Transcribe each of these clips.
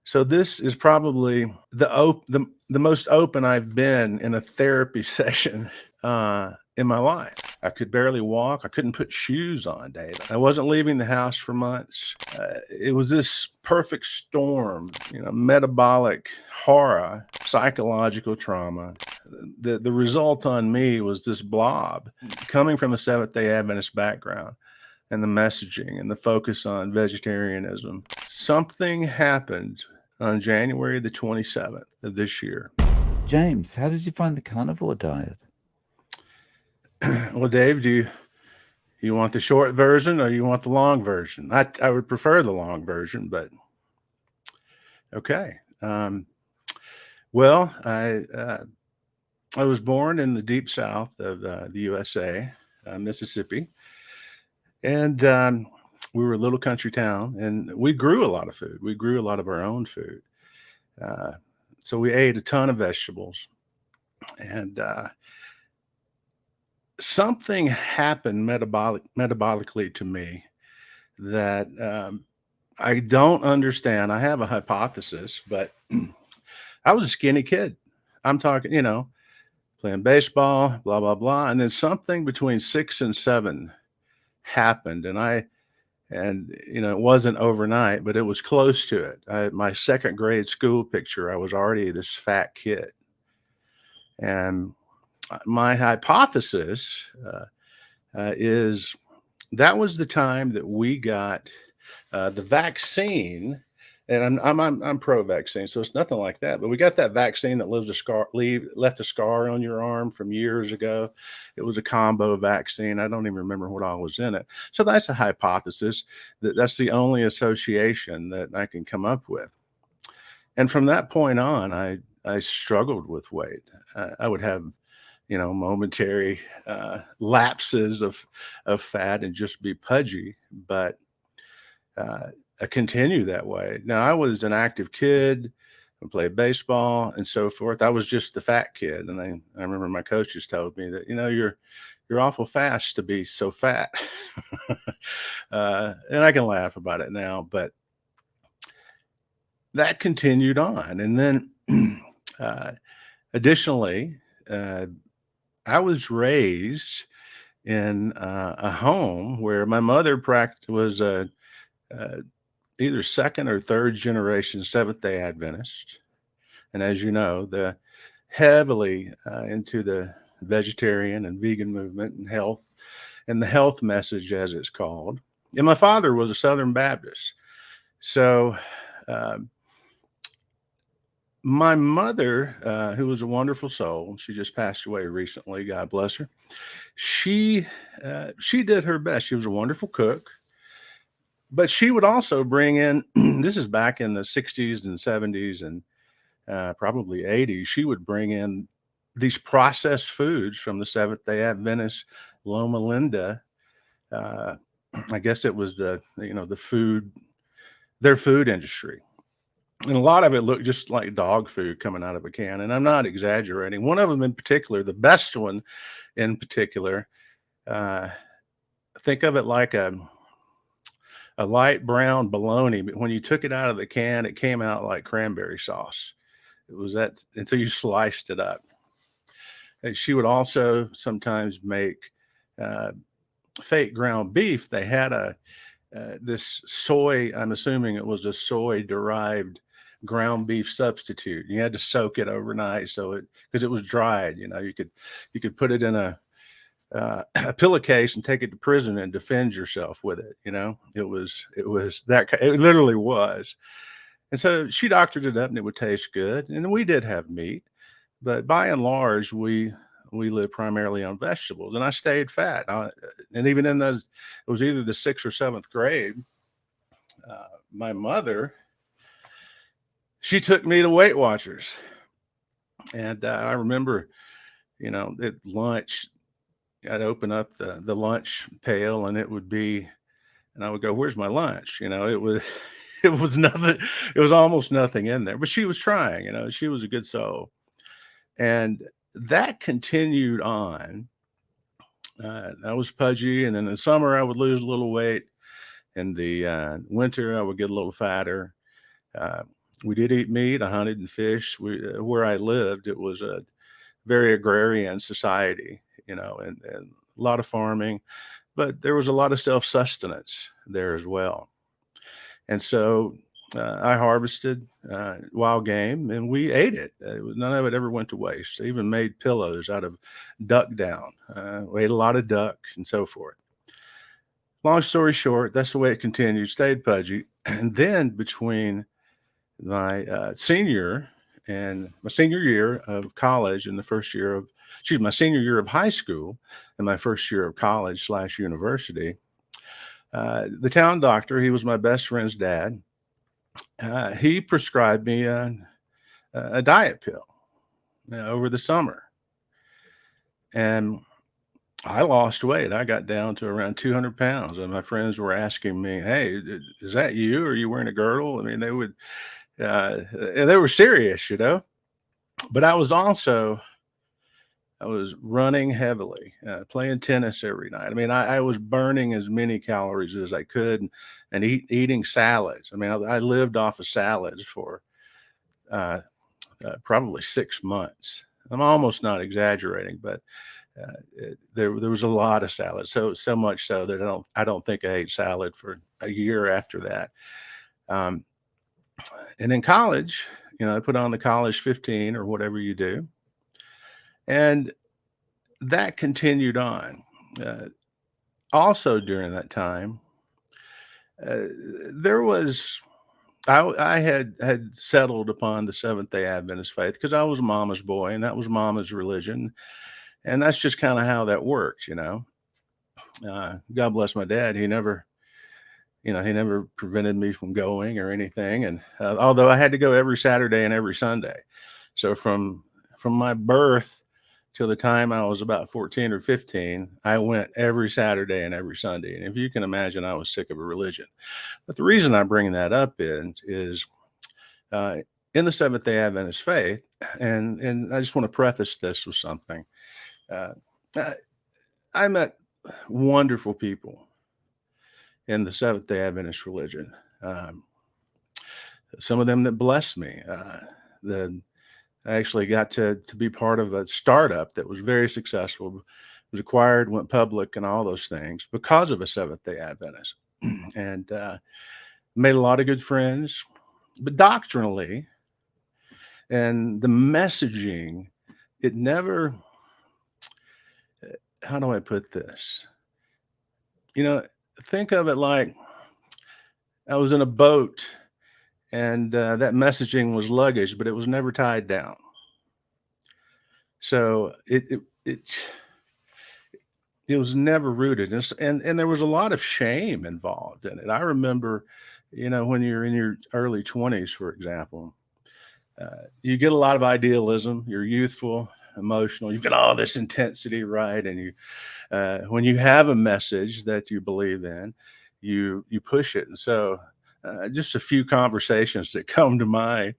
So this is probably the most open I've been in a therapy session in my life. I could barely walk. I couldn't put shoes on, Dave. I wasn't leaving the house for months. It was this perfect storm, metabolic horror, psychological trauma. The result on me was this blob coming from a Seventh Day Adventist background and the messaging and the focus on vegetarianism. Something happened on January the 27th of this year. James, how did you find the carnivore diet? Well, Dave, do you want the short version or you want the long version? I would prefer the long version, but okay. Well, I was born in the deep south of the USA, Mississippi, and we were a little country town, and we grew a lot of food. We grew a lot of our own food. So we ate a ton of vegetables, and something happened metabolically to me that I don't understand. I have a hypothesis, but I was a skinny kid. I'm talking, playing baseball, blah, blah, blah. And then something between 6 and 7 happened. And it wasn't overnight, but it was close to it. My second grade school picture, I was already this fat kid. And my hypothesis is that was the time that we got the vaccine, and I'm pro-vaccine, so it's nothing like that. But we got that vaccine that left a scar on your arm from years ago. It was a combo vaccine. I don't even remember what all was in it. So that's a hypothesis. That's the only association that I can come up with. And from that point on, I struggled with weight. I would have momentary lapses of fat and just be pudgy, but I continue that way. Now, I was an active kid. I played baseball and so forth. I was just the fat kid, and I remember my coaches told me that you're awful fast to be so fat, and I can laugh about it now, but that continued on, and then additionally. I was raised in a home where my mother was either second or third generation Seventh Day Adventist. And as you know, the heavily into the vegetarian and vegan movement and health and the health message, as it's called. And my father was a Southern Baptist. So my mother, who was a wonderful soul, she just passed away recently, God bless her. She did her best. She was a wonderful cook, but she would also bring in, this is back in the 60s and 70s and probably 80s, she would bring in these processed foods from the Seventh Day Adventist Loma Linda. I guess it was their food industry. And a lot of it looked just like dog food coming out of a can. And I'm not exaggerating. One of them in particular, the best one in particular, think of it like a light brown bologna, but when you took it out of the can, it came out like cranberry sauce. It was that until you sliced it up. And she would also sometimes make fake ground beef. They had this soy, I'm assuming it was a soy derived ground beef substitute. You had to soak it overnight because it was dried. You could put it in a pillowcase and take it to prison and defend yourself with it. It was that, it literally was. And so she doctored it up and it would taste good. And we did have meat, but by and large, we lived primarily on vegetables, and I stayed fat. And even in it was either the 6th or 7th grade, my mother, she took me to Weight Watchers. And I remember, at lunch, I'd open up the lunch pail and it would be, and I would go, "Where's my lunch?" It was nothing. It was almost nothing in there, but she was trying, she was a good soul. And that continued on. I was pudgy, and then in the summer I would lose a little weight. In the winter, I would get a little fatter. We did eat meat. I hunted and fished. Where I lived, it was a very agrarian society, and a lot of farming, but there was a lot of self-sustenance there as well. And so I harvested wild game and we ate it. None of it ever went to waste. I even made pillows out of duck down. We ate a lot of duck and so forth. Long story short, that's the way it continued, stayed pudgy. And then between my senior year of college and my senior year of high school and my first year of college/university, the town doctor, he was my best friend's dad. He prescribed me a diet pill over the summer. And I lost weight. I got down to around 200 pounds. And my friends were asking me, "Hey, is that you? Are you wearing a girdle?" I mean, they were serious, But I was running heavily, playing tennis every night. I mean, I was burning as many calories as I could and eating salads. I mean, I lived off of salads for probably 6 months. I'm almost not exaggerating, but there was a lot of salad. So much so that I don't think I ate salad for a year after that. And in college, I put on the college 15 or whatever you do. And that continued on. Also during that time, I had settled upon the Seventh Day Adventist faith because I was mama's boy and that was mama's religion. And that's just kind of how that works, God bless my dad. He never prevented me from going or anything. And although I had to go every Saturday and every Sunday. So from my birth till the time I was about 14 or 15, I went every Saturday and every Sunday. And if you can imagine, I was sick of a religion. But the reason I bring that up is in the Seventh Day Adventist faith, and I just want to preface this with something. I met wonderful people in the Seventh Day Adventist religion. Some of them that blessed me. I actually got to be part of a startup that was very successful, was acquired, went public, and all those things because of a Seventh Day Adventist, and made a lot of good friends. But doctrinally, and the messaging, it never. How do I put this? Think of it like I was in a boat and that messaging was luggage, but it was never tied down. So it was never rooted. And there was a lot of shame involved in it. I remember, when you're in your early 20s, for example, you get a lot of idealism. You're youthful, emotional. You've got all this intensity, right? And when you have a message that you believe in, you push it. And so just a few conversations that come to mind.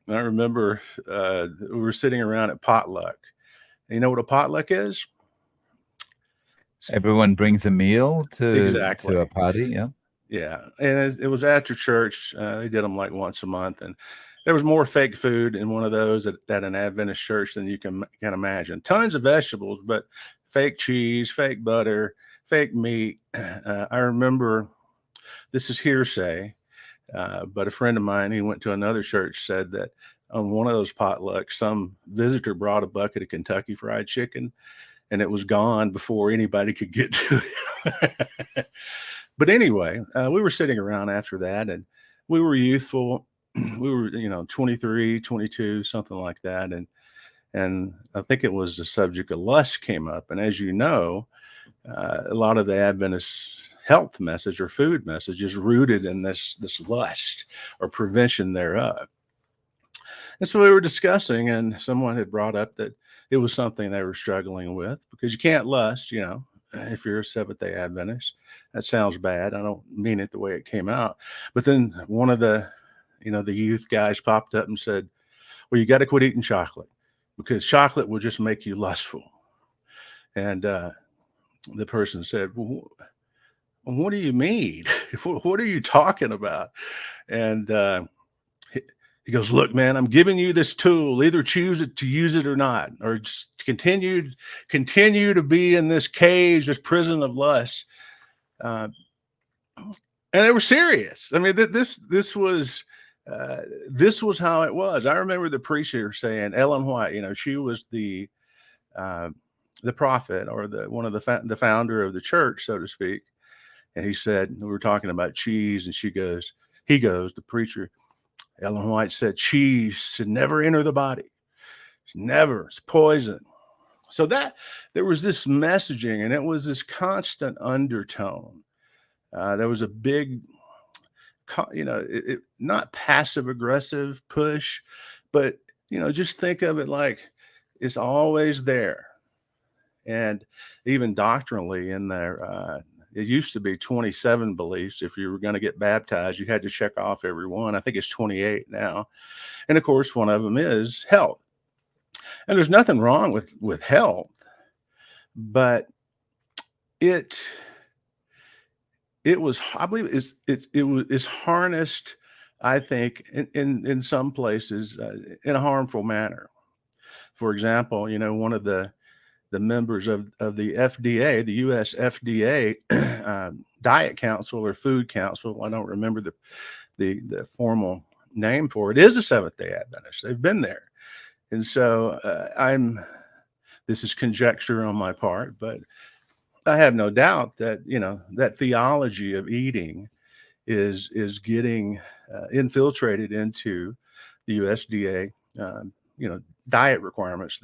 I remember we were sitting around at potluck. And you know what a potluck is? Everyone brings a meal Exactly. to a party. Yeah. Yeah. And it was after church. They did them like once a month. And there was more fake food in one of those at an Adventist church than you can imagine. Tons of vegetables, but fake cheese, fake butter, fake meat. I remember, this is hearsay, but a friend of mine, he went to another church, said that on one of those potlucks, some visitor brought a bucket of Kentucky Fried Chicken, and it was gone before anybody could get to it. But anyway, we were sitting around after that, and we were youthful. We were, 23, 22, something like that. And I think it was the subject of lust came up. And as you know, a lot of the Adventist health message or food message is rooted in this lust or prevention thereof. And so we were discussing, and someone had brought up that it was something they were struggling with because you can't lust, if you're a Seventh Day Adventist. That sounds bad. I don't mean it the way it came out. But then one of the youth guys popped up and said, "Well, you got to quit eating chocolate because chocolate will just make you lustful." And the person said, "Well, what do you mean? What are you talking about?" And He goes, look, man, I'm giving you this tool. Either choose it to use it or not, or just continue to be in this cage, this prison of lust. Uh, and they were serious. I mean, this was how it was. I remember the preacher saying, Ellen White, she was the prophet, or one of the founder of the church, so to speak. And he said, we were talking about cheese, and the preacher, Ellen White said, cheese should never enter the body. It's poison. So that there was this messaging, and it was this constant undertone. There was a big, not passive aggressive push, but, just think of it like it's always there. And even doctrinally in there, it used to be 27 beliefs. If you were going to get baptized, you had to check off every one. I think it's 28 now. And of course, one of them is health. And there's nothing wrong with health, but it was, I believe it's harnessed, I think, in some places in a harmful manner. For example, one of the members of the FDA, the U.S. FDA Diet Council or Food Council, I don't remember the formal name for it, is a Seventh Day Adventist. They've been there. And so this is conjecture on my part, but I have no doubt that, that theology of eating is getting infiltrated into the USDA, diet requirements.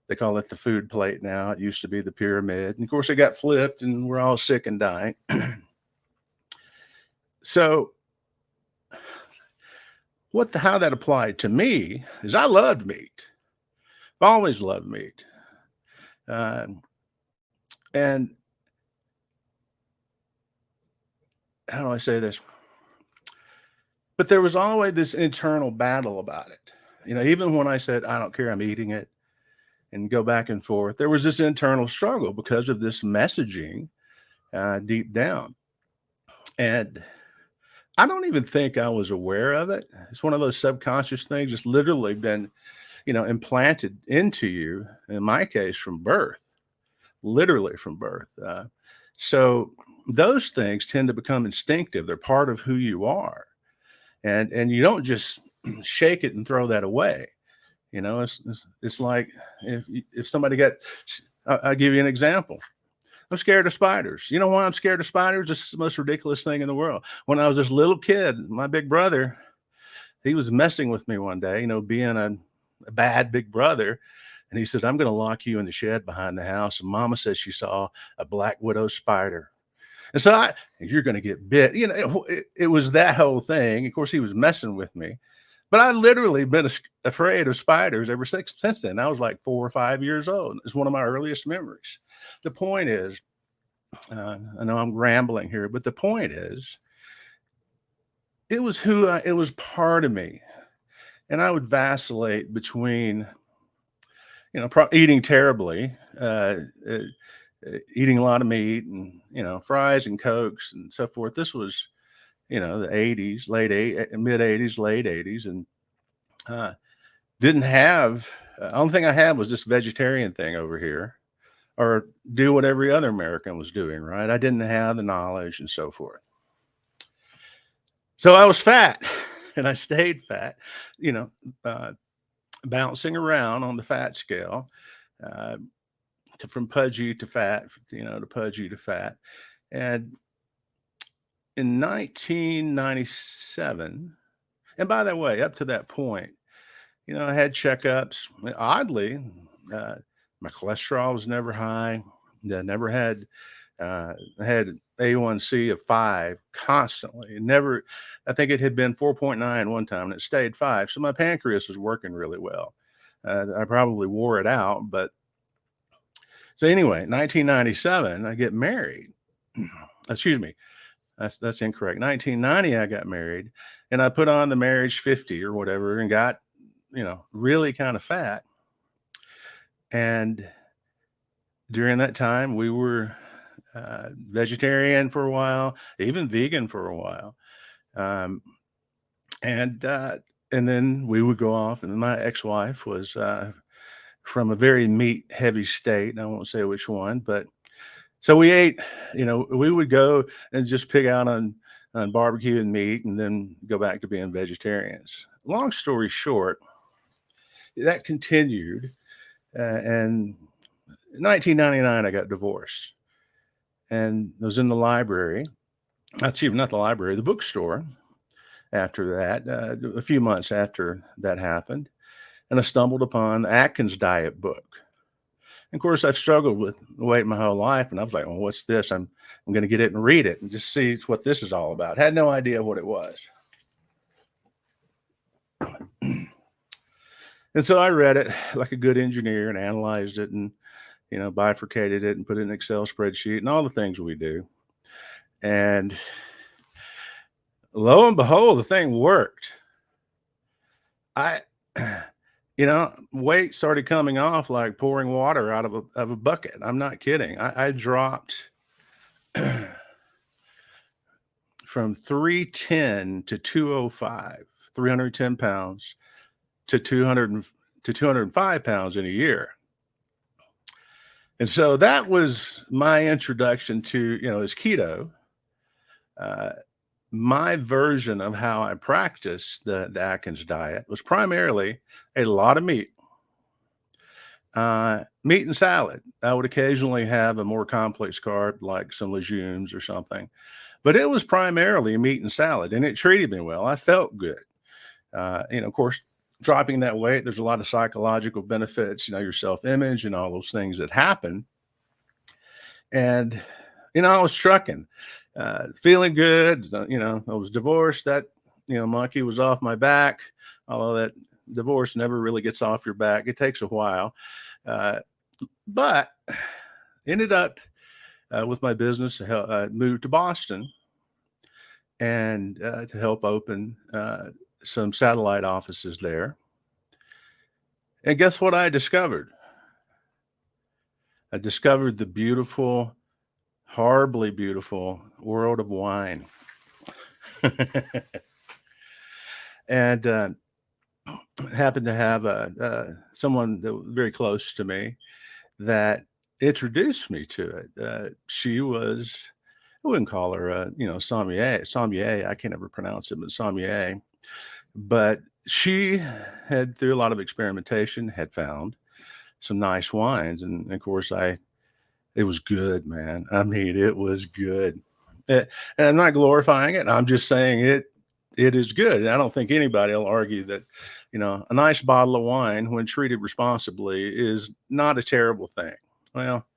They call it the food plate now. It used to be the pyramid. And of course, it got flipped and we're all sick and dying. So how that applied to me is I loved meat. I've always loved meat. And how do I say this? But there was always this internal battle about it. Even when I said, I don't care, I'm eating it, and go back and forth, there was this internal struggle because of this messaging deep down. And I don't even think I was aware of it. It's one of those subconscious things. It's literally been, implanted into you, in my case, from birth, literally from birth. So those things tend to become instinctive. They're part of who you are. And you don't just shake it and throw that away. It's like if somebody I'll give you an example. I'm scared of spiders. You know why I'm scared of spiders? This is the most ridiculous thing in the world. When I was this little kid, my big brother, he was messing with me one day, being a bad big brother. And he said, I'm going to lock you in the shed behind the house. And Mama says she saw a black widow spider. And so you're going to get bit. It was that whole thing. Of course, he was messing with me. But I literally been afraid of spiders ever since then. I was like 4 or 5 years old. It's one of my earliest memories. The point is, I know I'm rambling here, but the point is, it was part of me. And I would vacillate between, eating terribly, eating a lot of meat and, fries and Cokes and so forth. This was, the 80s, mid 80s, late 80s. And didn't have, only thing I had was this vegetarian thing over here, or do what every other American was doing, right? I didn't have the knowledge and so forth. So I was fat and I stayed fat, bouncing around on the fat scale, from pudgy to fat, to pudgy to fat. And in 1997, and by the way, up to that point, I had checkups. Oddly, my cholesterol was never high. I never had, I had A1C of 5 constantly. Never, I think it had been 4.9 one time and it stayed 5. So my pancreas was working really well. I probably wore it out, but so anyway, 1997, I get married. Excuse me. That's incorrect. 1990, I got married and I put on the marriage 50 or whatever and got, really kind of fat. And during that time, we were vegetarian for a while, even vegan for a while. And and then we would go off, and my ex-wife was from a very meat heavy state. I won't say which one, but so we ate, we would go and just pig out on barbecue and meat and then go back to being vegetarians. Long story short, that continued. And in 1999, I got divorced and was in the library. Not the library, the bookstore after that, a few months after that happened. And I stumbled upon the Atkins diet book. And of course, I've struggled with weight my whole life. And I was like, well, what's this? I'm going to get it and read it and just see what this is all about. Had no idea what it was. And so I read it like a good engineer and analyzed it and, bifurcated it and put it in an Excel spreadsheet and all the things we do. And lo and behold, the thing worked. Weight started coming off like pouring water out of a bucket. I'm not kidding. I dropped from 310 to 205, 310 pounds to 205 pounds in a year. And so that was my introduction to, as keto. My version of how I practiced the Atkins diet was primarily a lot of meat and salad. I would occasionally have a more complex carb like some legumes or something, but it was primarily meat and salad, and it treated me well. I felt good. Of course, dropping that weight, there's a lot of psychological benefits, your self-image and all those things that happen. And, I was trucking, feeling good. I was divorced. That, monkey was off my back, although that divorce never really gets off your back. It takes a while. But ended up with my business, moved to Boston and to help open some satellite offices there. And guess what I discovered? I discovered the beautiful, horribly beautiful world of wine. And happened to have someone that was very close to me that introduced me to it. She was, I wouldn't call her, sommelier. I can't ever pronounce it, but sommelier. But she had, through a lot of experimentation, had found some nice wines. And of course, it was good, man. I mean, it was good. And I'm not glorifying it. I'm just saying it is good. I don't think anybody will argue that, a nice bottle of wine, when treated responsibly, is not a terrible thing. Well,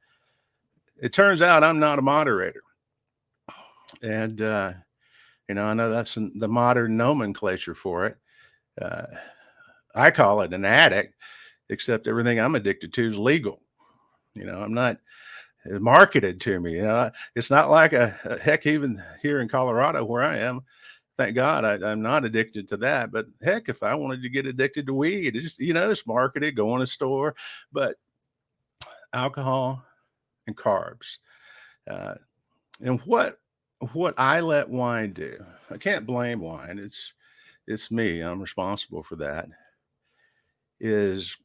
it turns out I'm not a moderator. And, I know that's the modern nomenclature for it. I call it an addict, except everything I'm addicted to is legal. I'm not marketed to me. It's not like a heck, even here in Colorado where I am. Thank God I'm not addicted to that. But heck, if I wanted to get addicted to weed, it's just, it's marketed, go in a store. But alcohol and carbs. And what I let wine do, I can't blame wine. It's me. I'm responsible for that. Is,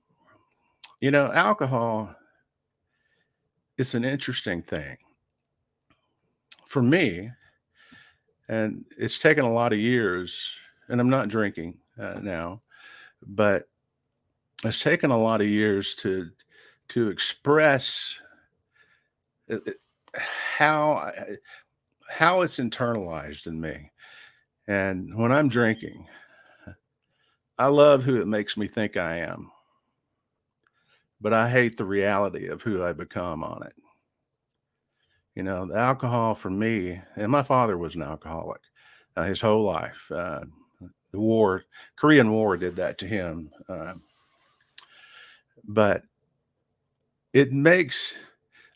alcohol, it's an interesting thing for me. And it's taken a lot of years, and I'm not drinking now, but it's taken a lot of years to express how it's internalized in me. And when I'm drinking, I love who it makes me think I am, but I hate the reality of who I become on it. The alcohol for me, and my father was an alcoholic his whole life. The Korean War did that to him. But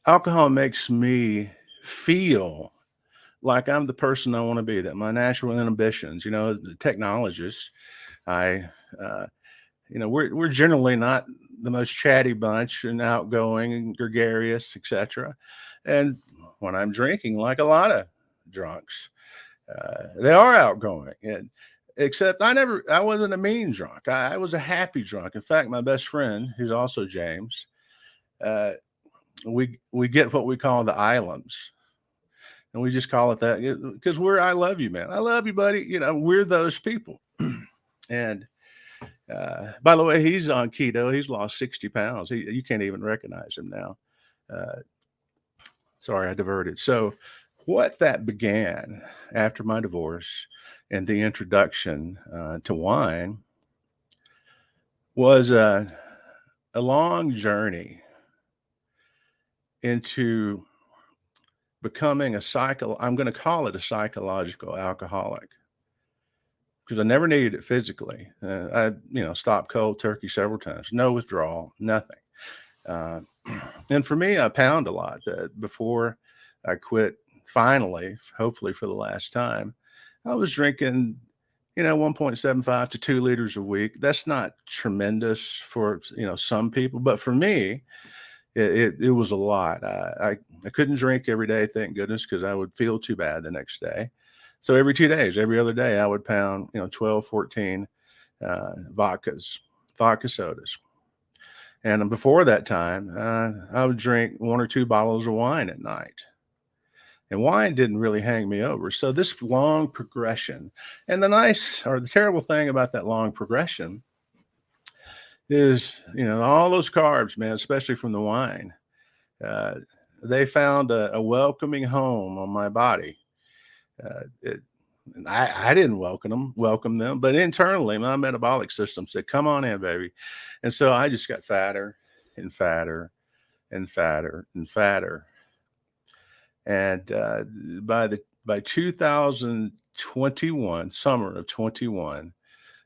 alcohol makes me feel like I'm the person I want to be, that my natural inhibitions, the technologists, we're generally not the most chatty bunch and outgoing and gregarious, etc. And when I'm drinking, like a lot of drunks, they are outgoing. And except I wasn't a mean drunk. I was a happy drunk. In fact, my best friend, who's also James, uh, we get what we call the islands. And we just call it that because I love you, man. I love you, buddy. We're those people. And by the way, he's on keto. He's lost 60 pounds. You can't even recognize him now. Uh, sorry, I diverted. So, what that began after my divorce and the introduction to wine was a long journey into becoming I'm going to call it a psychological alcoholic, because I never needed it physically. I stopped cold turkey several times, no withdrawal, nothing. And for me, I pound a lot. Before I quit, finally, hopefully for the last time, I was drinking, 1.75 to 2 liters a week. That's not tremendous for, some people, but for me, it was a lot. I couldn't drink every day, thank goodness, because I would feel too bad the next day. So every 2 days, every other day, I would pound, 12, 14 vodka sodas. And before that time, I would drink 1 or 2 bottles of wine at night. And wine didn't really hang me over. So this long progression, and the terrible thing about that long progression is, all those carbs, man, especially from the wine, they found a welcoming home on my body. I didn't welcome them, but internally, my metabolic system said, "Come on in, baby." And so I just got fatter and fatter and fatter and fatter. And by 2021, summer of 21,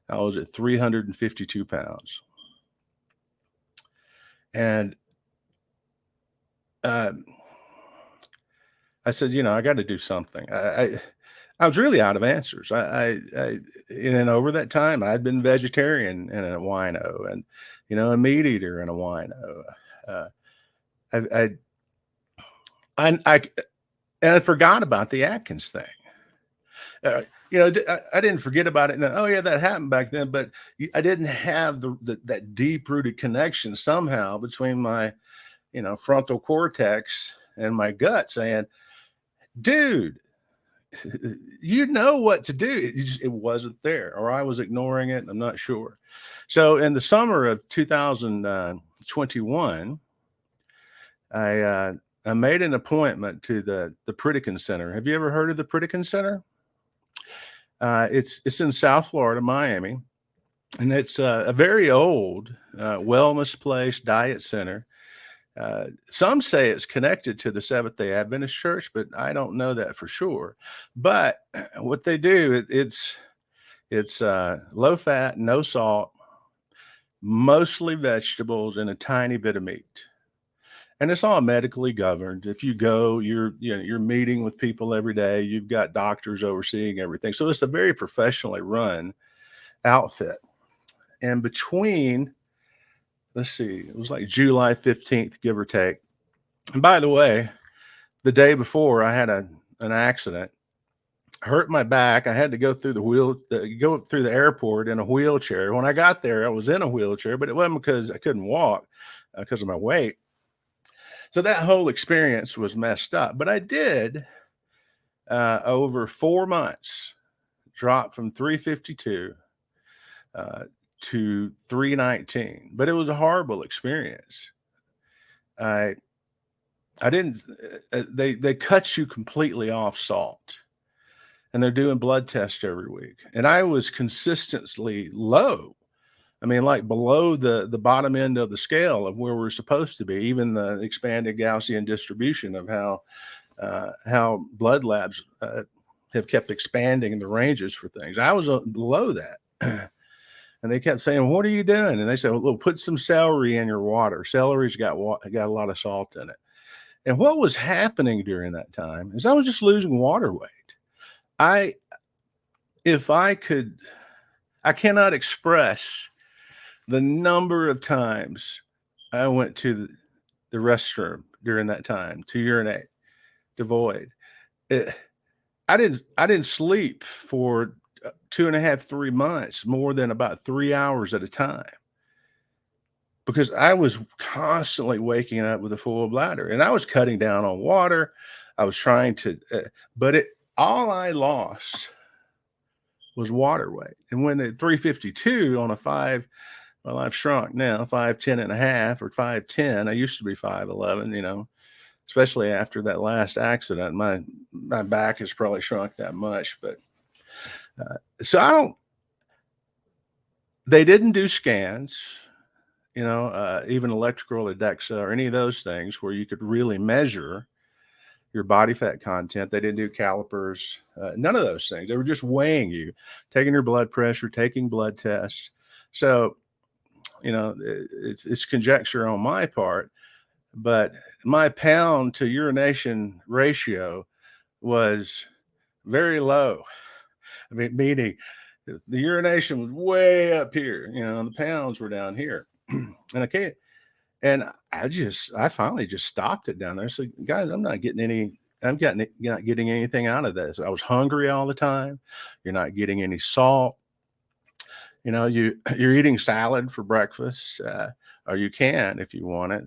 I was at 352 pounds. And I said, I got to do something. I was really out of answers. And over that time, I'd been vegetarian and a wino, and a meat eater and a wino. I forgot about the Atkins thing. I didn't forget about it. And oh yeah, that happened back then. But I didn't have that deep rooted connection somehow between my, frontal cortex and my gut saying, "Dude, you know what to do." It wasn't there, or I was ignoring it. I'm not sure. So in the summer of 2021, I made an appointment to the Pritikin Center. Have you ever heard of the Pritikin Center? It's in South Florida, Miami, and it's a very old wellness place, diet center. Some say it's connected to the Seventh Day Adventist Church, but I don't know that for sure. But what they do, it's low fat, no salt, mostly vegetables, and a tiny bit of meat. And it's all medically governed. If you go, you're meeting with people every day. You've got doctors overseeing everything. So it's a very professionally run outfit. And between, let's see, it was like July 15th, give or take. And by the way, the day before I had an accident, hurt my back. I had to go through go through the airport in a wheelchair. When I got there, I was in a wheelchair, but it wasn't because I couldn't walk, because of my weight. So that whole experience was messed up. But I did, over 4 months, drop from 352 to 319. But it was a horrible experience. I didn't. They cut you completely off salt, and they're doing blood tests every week. And I was consistently low. I mean, like below the bottom end of the scale of where we're supposed to be, even the expanded Gaussian distribution of how blood labs have kept expanding the ranges for things. I was below that. And they kept saying, "What are you doing?" And they said, "Well, put some celery in your water. Celery's got a lot of salt in it." And what was happening during that time is I was just losing water weight. I cannot express the number of times I went to the restroom during that time to urinate, to void. I didn't sleep for 2.5, 3 months, more than about 3 hours at a time, because I was constantly waking up with a full bladder, and I was cutting down on water. I was trying to, but all I lost was water weight. And when at 352 on a 5, well, I've shrunk now, 5'10 and a half or 5'10. I used to be 5'11, especially after that last accident. My back has probably shrunk that much, but so they didn't do scans, even electrical or DEXA or any of those things where you could really measure your body fat content. They didn't do calipers, none of those things. They were just weighing you, taking your blood pressure, taking blood tests. So, it's conjecture on my part, but my pound to urination ratio was very low. I mean, meaning the urination was way up here, and the pounds were down here. And I finally just stopped it down there. So guys, I'm not getting anything out of this. I was hungry all the time. You're not getting any salt. You're eating salad for breakfast, or you can if you want it.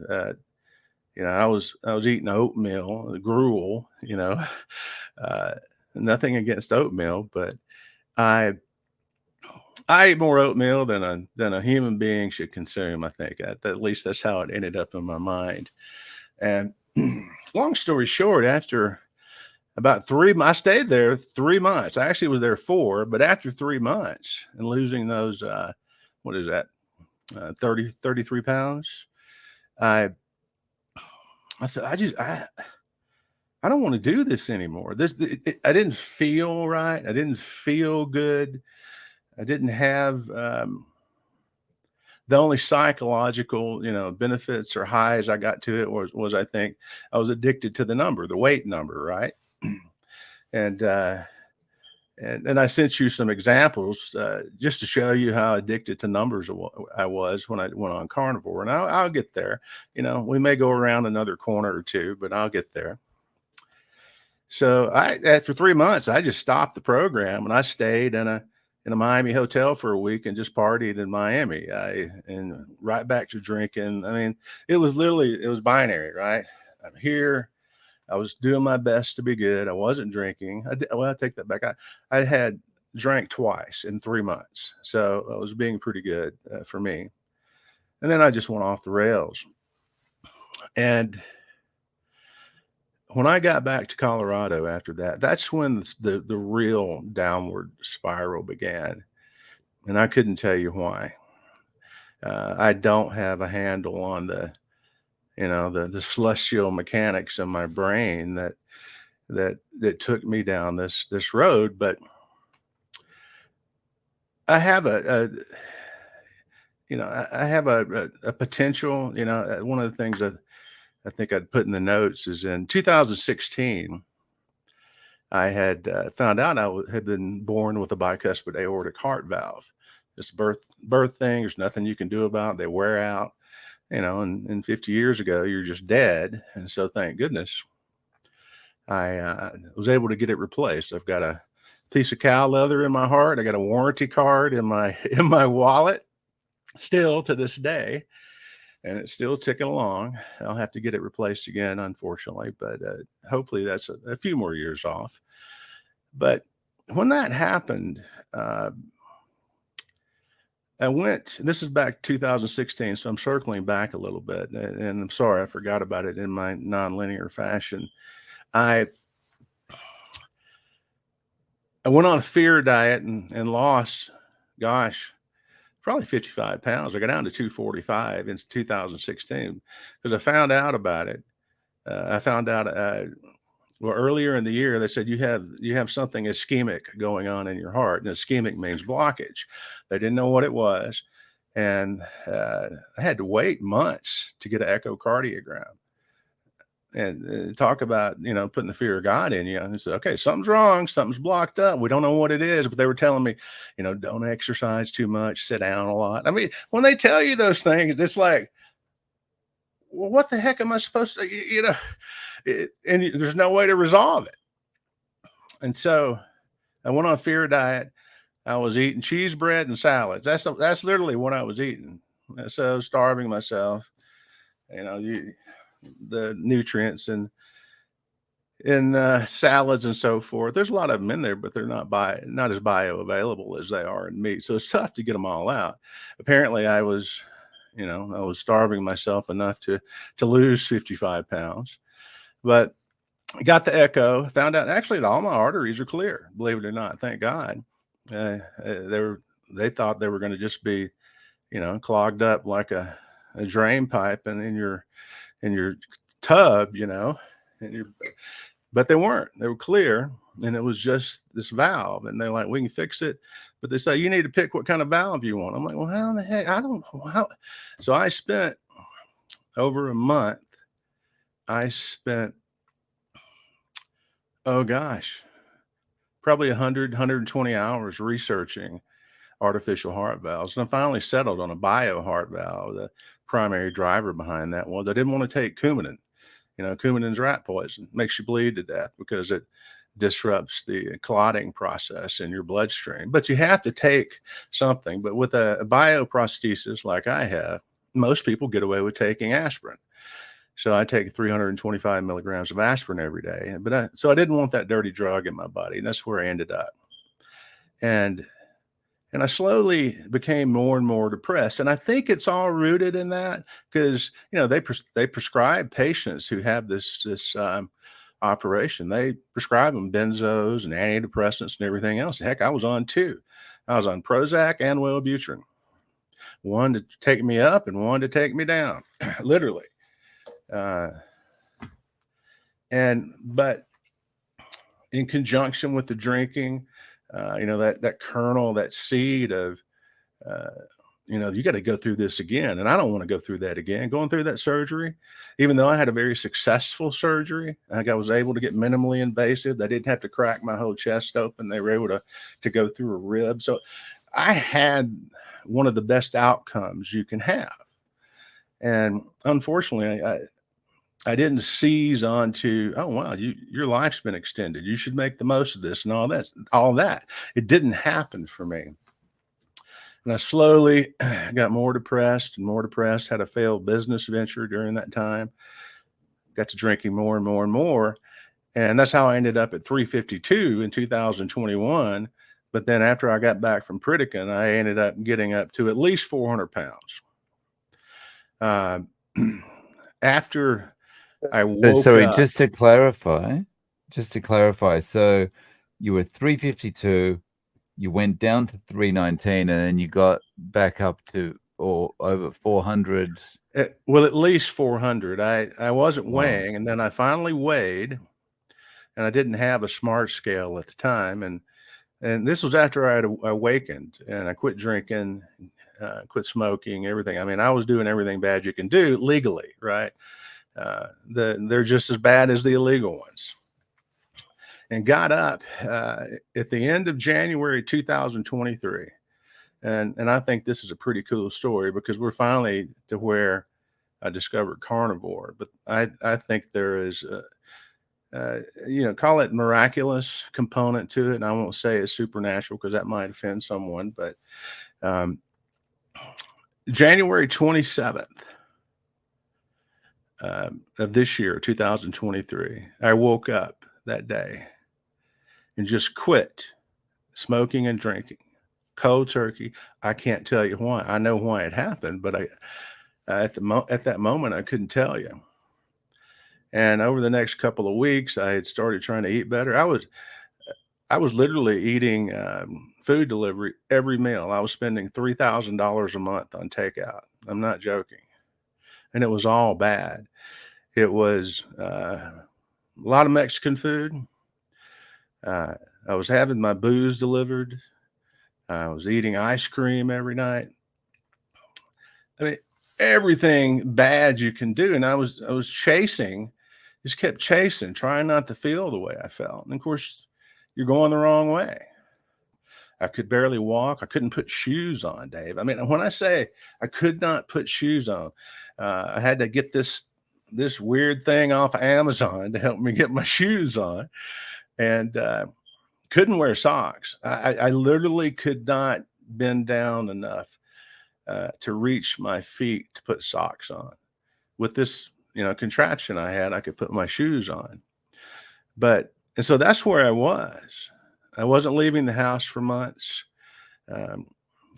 I was eating oatmeal, gruel. Uh, nothing against oatmeal, but I ate more oatmeal than a human being should consume. I think at least that's how it ended up in my mind. And long story short, after about I stayed there 3 months. I actually was there 4, but after 3 months and losing those, what is that, 33 pounds, I said, I don't want to do this anymore. I didn't feel right. I didn't feel good. I didn't have, the only psychological, benefits or highs I got to it was I think I was addicted to the weight number, right? And I sent you some examples just to show you how addicted to numbers I was when I went on Carnivore. And I'll get there. We may go around another corner or two, but I'll get there. So after 3 months, I just stopped the program and I stayed in a Miami hotel for a week and just partied in Miami. And right back to drinking. I mean, it was binary, right? I'm here. I was doing my best to be good. I wasn't drinking. I take that back. I had drank twice in 3 months. So I was being pretty good for me. And then I just went off the rails. And when I got back to Colorado after that, that's when the real downward spiral began. And I couldn't tell you why. I don't have a handle on the celestial mechanics of my brain that took me down this road. But I have I have a potential. One of the things that I think I'd put in the notes is in 2016, I had found out had been born with a bicuspid aortic heart valve. This birth thing, there's nothing you can do about it. They wear out, and 50 years ago, you're just dead. And so thank goodness I was able to get it replaced. I've got a piece of cow leather in my heart. I got a warranty card in my wallet still to this day. And it's still ticking along. I'll have to get it replaced again, unfortunately, but hopefully that's a few more years off. But when that happened, this is back 2016, so I'm circling back a little bit, and I'm sorry I forgot about it in my nonlinear fashion. I went on a fear diet and lost, gosh, probably 55 pounds. I got down to 245 in 2016 because I found out about it. I found out earlier in the year they said you have something ischemic going on in your heart, and ischemic means blockage. They didn't know what it was, and I had to wait months to get an echocardiogram. And talk about putting the fear of God in you. And they said, okay, something's wrong, something's blocked up. We don't know what it is, but they were telling me, don't exercise too much, sit down a lot. I mean, when they tell you those things, it's like, well, what the heck am I supposed to, and there's no way to resolve it. And so I went on a fear diet. I was eating cheese bread and salads. That's literally what I was eating. So starving myself, the nutrients and in salads and so forth. There's a lot of them in there, but they're not as bioavailable as they are in meat. So it's tough to get them all out. Apparently, I was starving myself enough to lose 55 pounds, but I got the echo, found out actually all my arteries are clear. Believe it or not, thank God. They thought they were going to just be, clogged up like a drain pipe and in your tub, and but they weren't. They were clear, and it was just this valve. And they're like, "We can fix it," but they say you need to pick what kind of valve you want. I'm like, "Well, how the heck? I don't know how." So I spent over a month. I spent, oh gosh, probably 120 hours researching artificial heart valves, and I finally settled on a bio heart valve. The primary driver behind that was I didn't want to take Coumadin. Coumadin's rat poison, makes you bleed to death because it disrupts the clotting process in your bloodstream. But you have to take something. But with a bioprosthesis like I have, most people get away with taking aspirin. So I take 325 milligrams of aspirin every day. So I didn't want that dirty drug in my body. And that's where I ended up. And I slowly became more and more depressed. And I think it's all rooted in that because, they prescribe patients who have this operation. They prescribe them benzos and antidepressants and everything else. Heck, I was on two. I was on Prozac and Wellbutrin, one to take me up and one to take me down, literally. But in conjunction with the drinking, that kernel, that seed of, you got to go through this again. And I don't want to go through that again. Going through that surgery, even though I had a very successful surgery, I think I was able to get minimally invasive. They didn't have to crack my whole chest open. They were able to go through a rib. So I had one of the best outcomes you can have. And unfortunately, I didn't seize onto, oh, wow, your life's been extended. You should make the most of this and all that. It didn't happen for me. And I slowly got more depressed, had a failed business venture during that time, got to drinking more and more and more. And that's how I ended up at 352 in 2021. But then after I got back from Pritikin, I ended up getting up to at least 400 pounds. After I woke Sorry, up. just to clarify. So you were 352, you went down to 319, and then you got back up to or over 400. Well, at least 400. I wasn't Wow. weighing, and then I finally weighed, and I didn't have a smart scale at the time. And this was after I had awakened, and I quit drinking, quit smoking, everything. I mean, I was doing everything bad you can do legally, right? They're just as bad as the illegal ones. And got up at the end of January 2023. And I think this is a pretty cool story because we're finally to where I discovered Carnivore. But I think there is, call it miraculous component to it. And I won't say it's supernatural because that might offend someone. But January 27th of this year, 2023, I woke up that day and just quit smoking and drinking. Cold turkey. I can't tell you why. I know why it happened, but at that moment I couldn't tell you. And over the next couple of weeks, I had started trying to eat better. I was literally eating food delivery every meal. I was spending $3,000 a month on takeout. I'm not joking, and it was all bad. It was a lot of Mexican food. I was having my booze delivered. I was eating ice cream every night. I mean, everything bad you can do. And I was chasing, just kept chasing, trying not to feel the way I felt. And of course, you're going the wrong way. I could barely walk. I couldn't put shoes on, Dave. I mean, when I say I could not put shoes on, I had to get this weird thing off of Amazon to help me get my shoes on. And couldn't wear socks. I literally could not bend down enough to reach my feet to put socks on. With this, contraption I had, I could put my shoes on. And so that's where I was. I wasn't leaving the house for months. Um,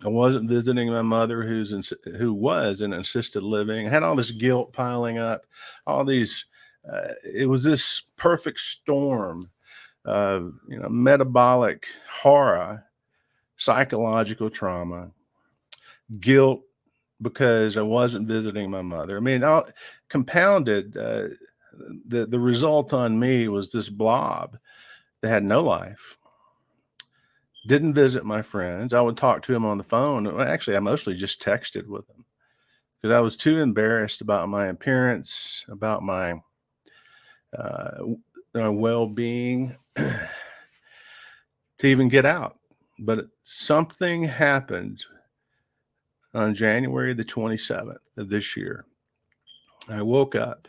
I wasn't visiting my mother, who was in assisted living. I had all this guilt piling up, all these. It was this perfect storm of metabolic horror, psychological trauma, guilt because I wasn't visiting my mother. I mean, compounded. The result on me was this blob that had no life. Didn't visit my friends. I would talk to them on the phone. Well, actually, I mostly just texted with them because I was too embarrassed about my appearance, about my well-being to even get out. But something happened on January the 27th of this year. I woke up.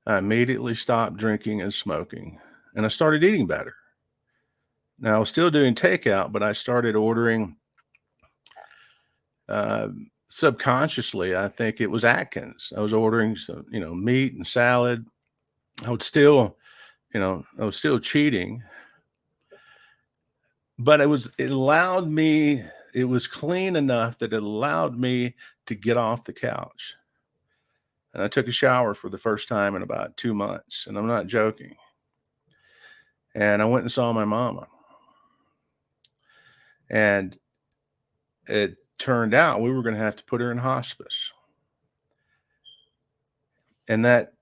I immediately stopped drinking and smoking, and I started eating better. Now, I was still doing takeout, but I started ordering subconsciously. I think it was Atkins. I was ordering some, meat and salad. I was still cheating, but it was clean enough that it allowed me to get off the couch. And I took a shower for the first time in about 2 months, and I'm not joking. And I went and saw my mama. And it turned out we were going to have to put her in hospice. And that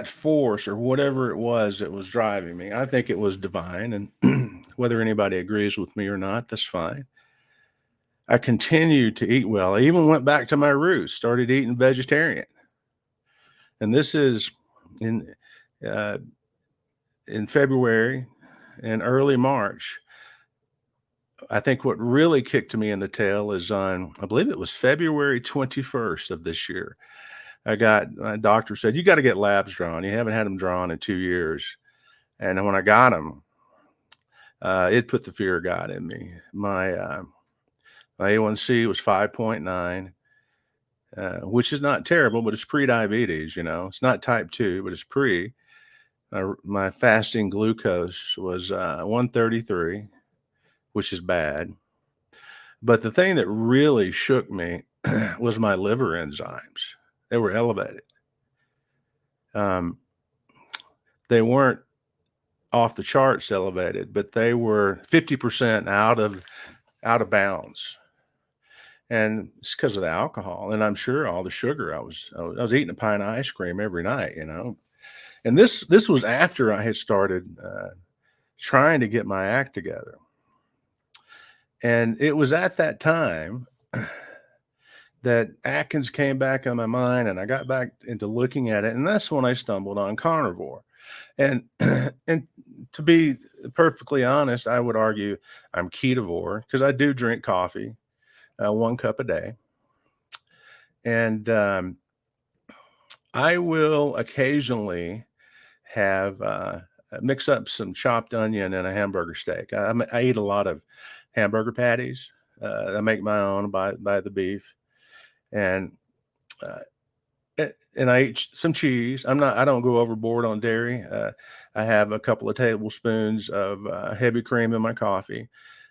force or whatever it was that was driving me, I think it was divine. And whether anybody agrees with me or not, that's fine. I continued to eat well. I even went back to my roots, started eating vegetarian. And this is in February and early March. I think what really kicked me in the tail is on, I believe it was February 21st of this year. My doctor said, you got to get labs drawn. You haven't had them drawn in 2 years. And when I got them, it put the fear of God in me. My A1C was 5.9, which is not terrible, but it's pre-diabetes, It's not type 2, but it's pre. My fasting glucose was 133, which is bad. But the thing that really shook me was my liver enzymes. They were elevated. They weren't off the charts elevated, but they were 50% out of bounds. And it's because of the alcohol, and I'm sure all the sugar. I was eating a pint of ice cream every night, And this was after I had started trying to get my act together. And it was at that time that Atkins came back on my mind, and I got back into looking at it. And that's when I stumbled on Carnivore. And and to be perfectly honest, I would argue I'm ketovore because I do drink coffee, 1 cup a day. And I will occasionally have mix up some chopped onion and a hamburger steak. I eat a lot of hamburger patties. I make my own by the beef, and I eat some cheese. I don't go overboard on dairy. I have a couple of tablespoons of heavy cream in my coffee,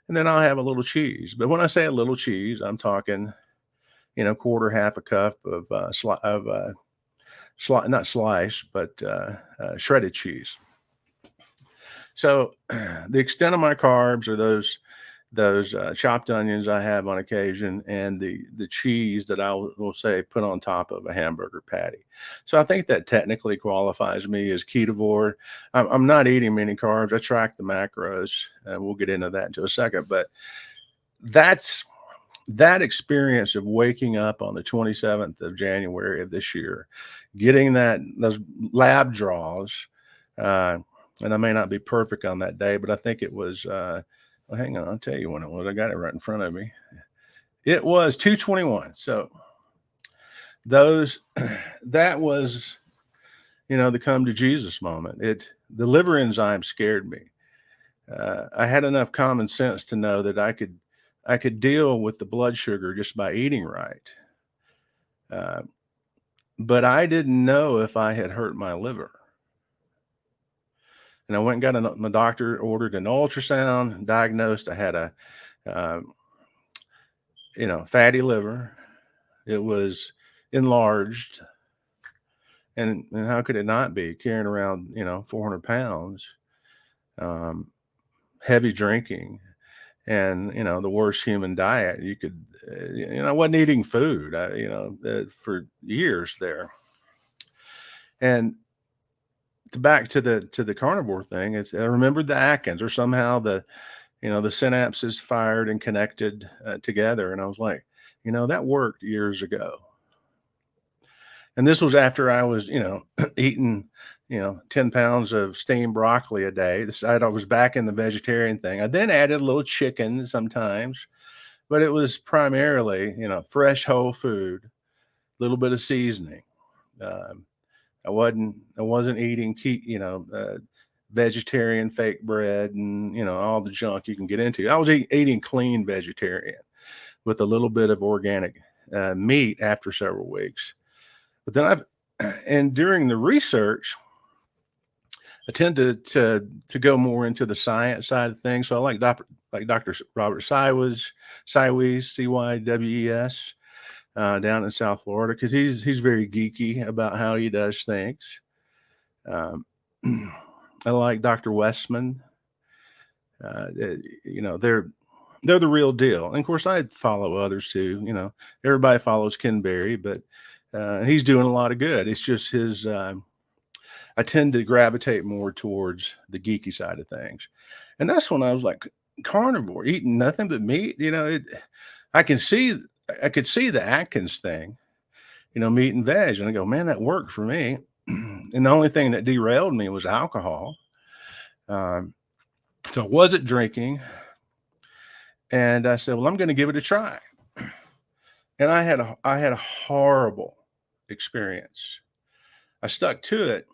and then I'll have a little cheese. But when I say a little cheese, I'm talking, quarter, half a cup of not sliced, but shredded cheese. So the extent of my carbs are those chopped onions I have on occasion, and the cheese that I will say put on top of a hamburger patty. So I think that technically qualifies me as ketovore. I'm not eating many carbs. I track the macros, and we'll get into that in a second. But that experience of waking up on the 27th of January of this year, getting those lab draws, and I may not be perfect on that day, but I think it was. Well, hang on, I'll tell you when it was. I got it right in front of me. It was 221. So that was, the come to Jesus moment. The liver enzyme scared me. I had enough common sense to know that I could deal with the blood sugar just by eating right. Uh, but I didn't know if I had hurt my liver. And I went and got my doctor ordered an ultrasound, and diagnosed I had a, um, fatty liver. It was enlarged, and how could it not be? Carrying around, 400 pounds, um, heavy drinking, and the worst human diet you could. I wasn't eating food, for years there. And back to the carnivore thing, I remembered the Atkins, or somehow the synapses fired and connected together. And I was like, that worked years ago. And this was after I was, eating, 10 pounds of steamed broccoli a day. I was back in the vegetarian thing. I then added a little chicken sometimes, but it was primarily, fresh whole food, a little bit of seasoning. Um, I wasn't eating, vegetarian fake bread and, all the junk you can get into. I was eating clean vegetarian with a little bit of organic meat after several weeks. But then and during the research, I tend to go more into the science side of things. So I like Dr. Robert Cywes, Cywes, down in South Florida, because he's very geeky about how he does things. Um, I like Dr. Westman. They're the real deal. And of course, I follow others too. Everybody follows Ken Berry, but he's doing a lot of good. It's just his. I tend to gravitate more towards the geeky side of things, and that's when I was like, carnivore, eating nothing but meat. I can see, I could see the Atkins thing, meat and veg, and I go, man, that worked for me. And the only thing that derailed me was alcohol. So I wasn't drinking, and I said, well, I'm going to give it a try. And I had a horrible experience. I stuck to it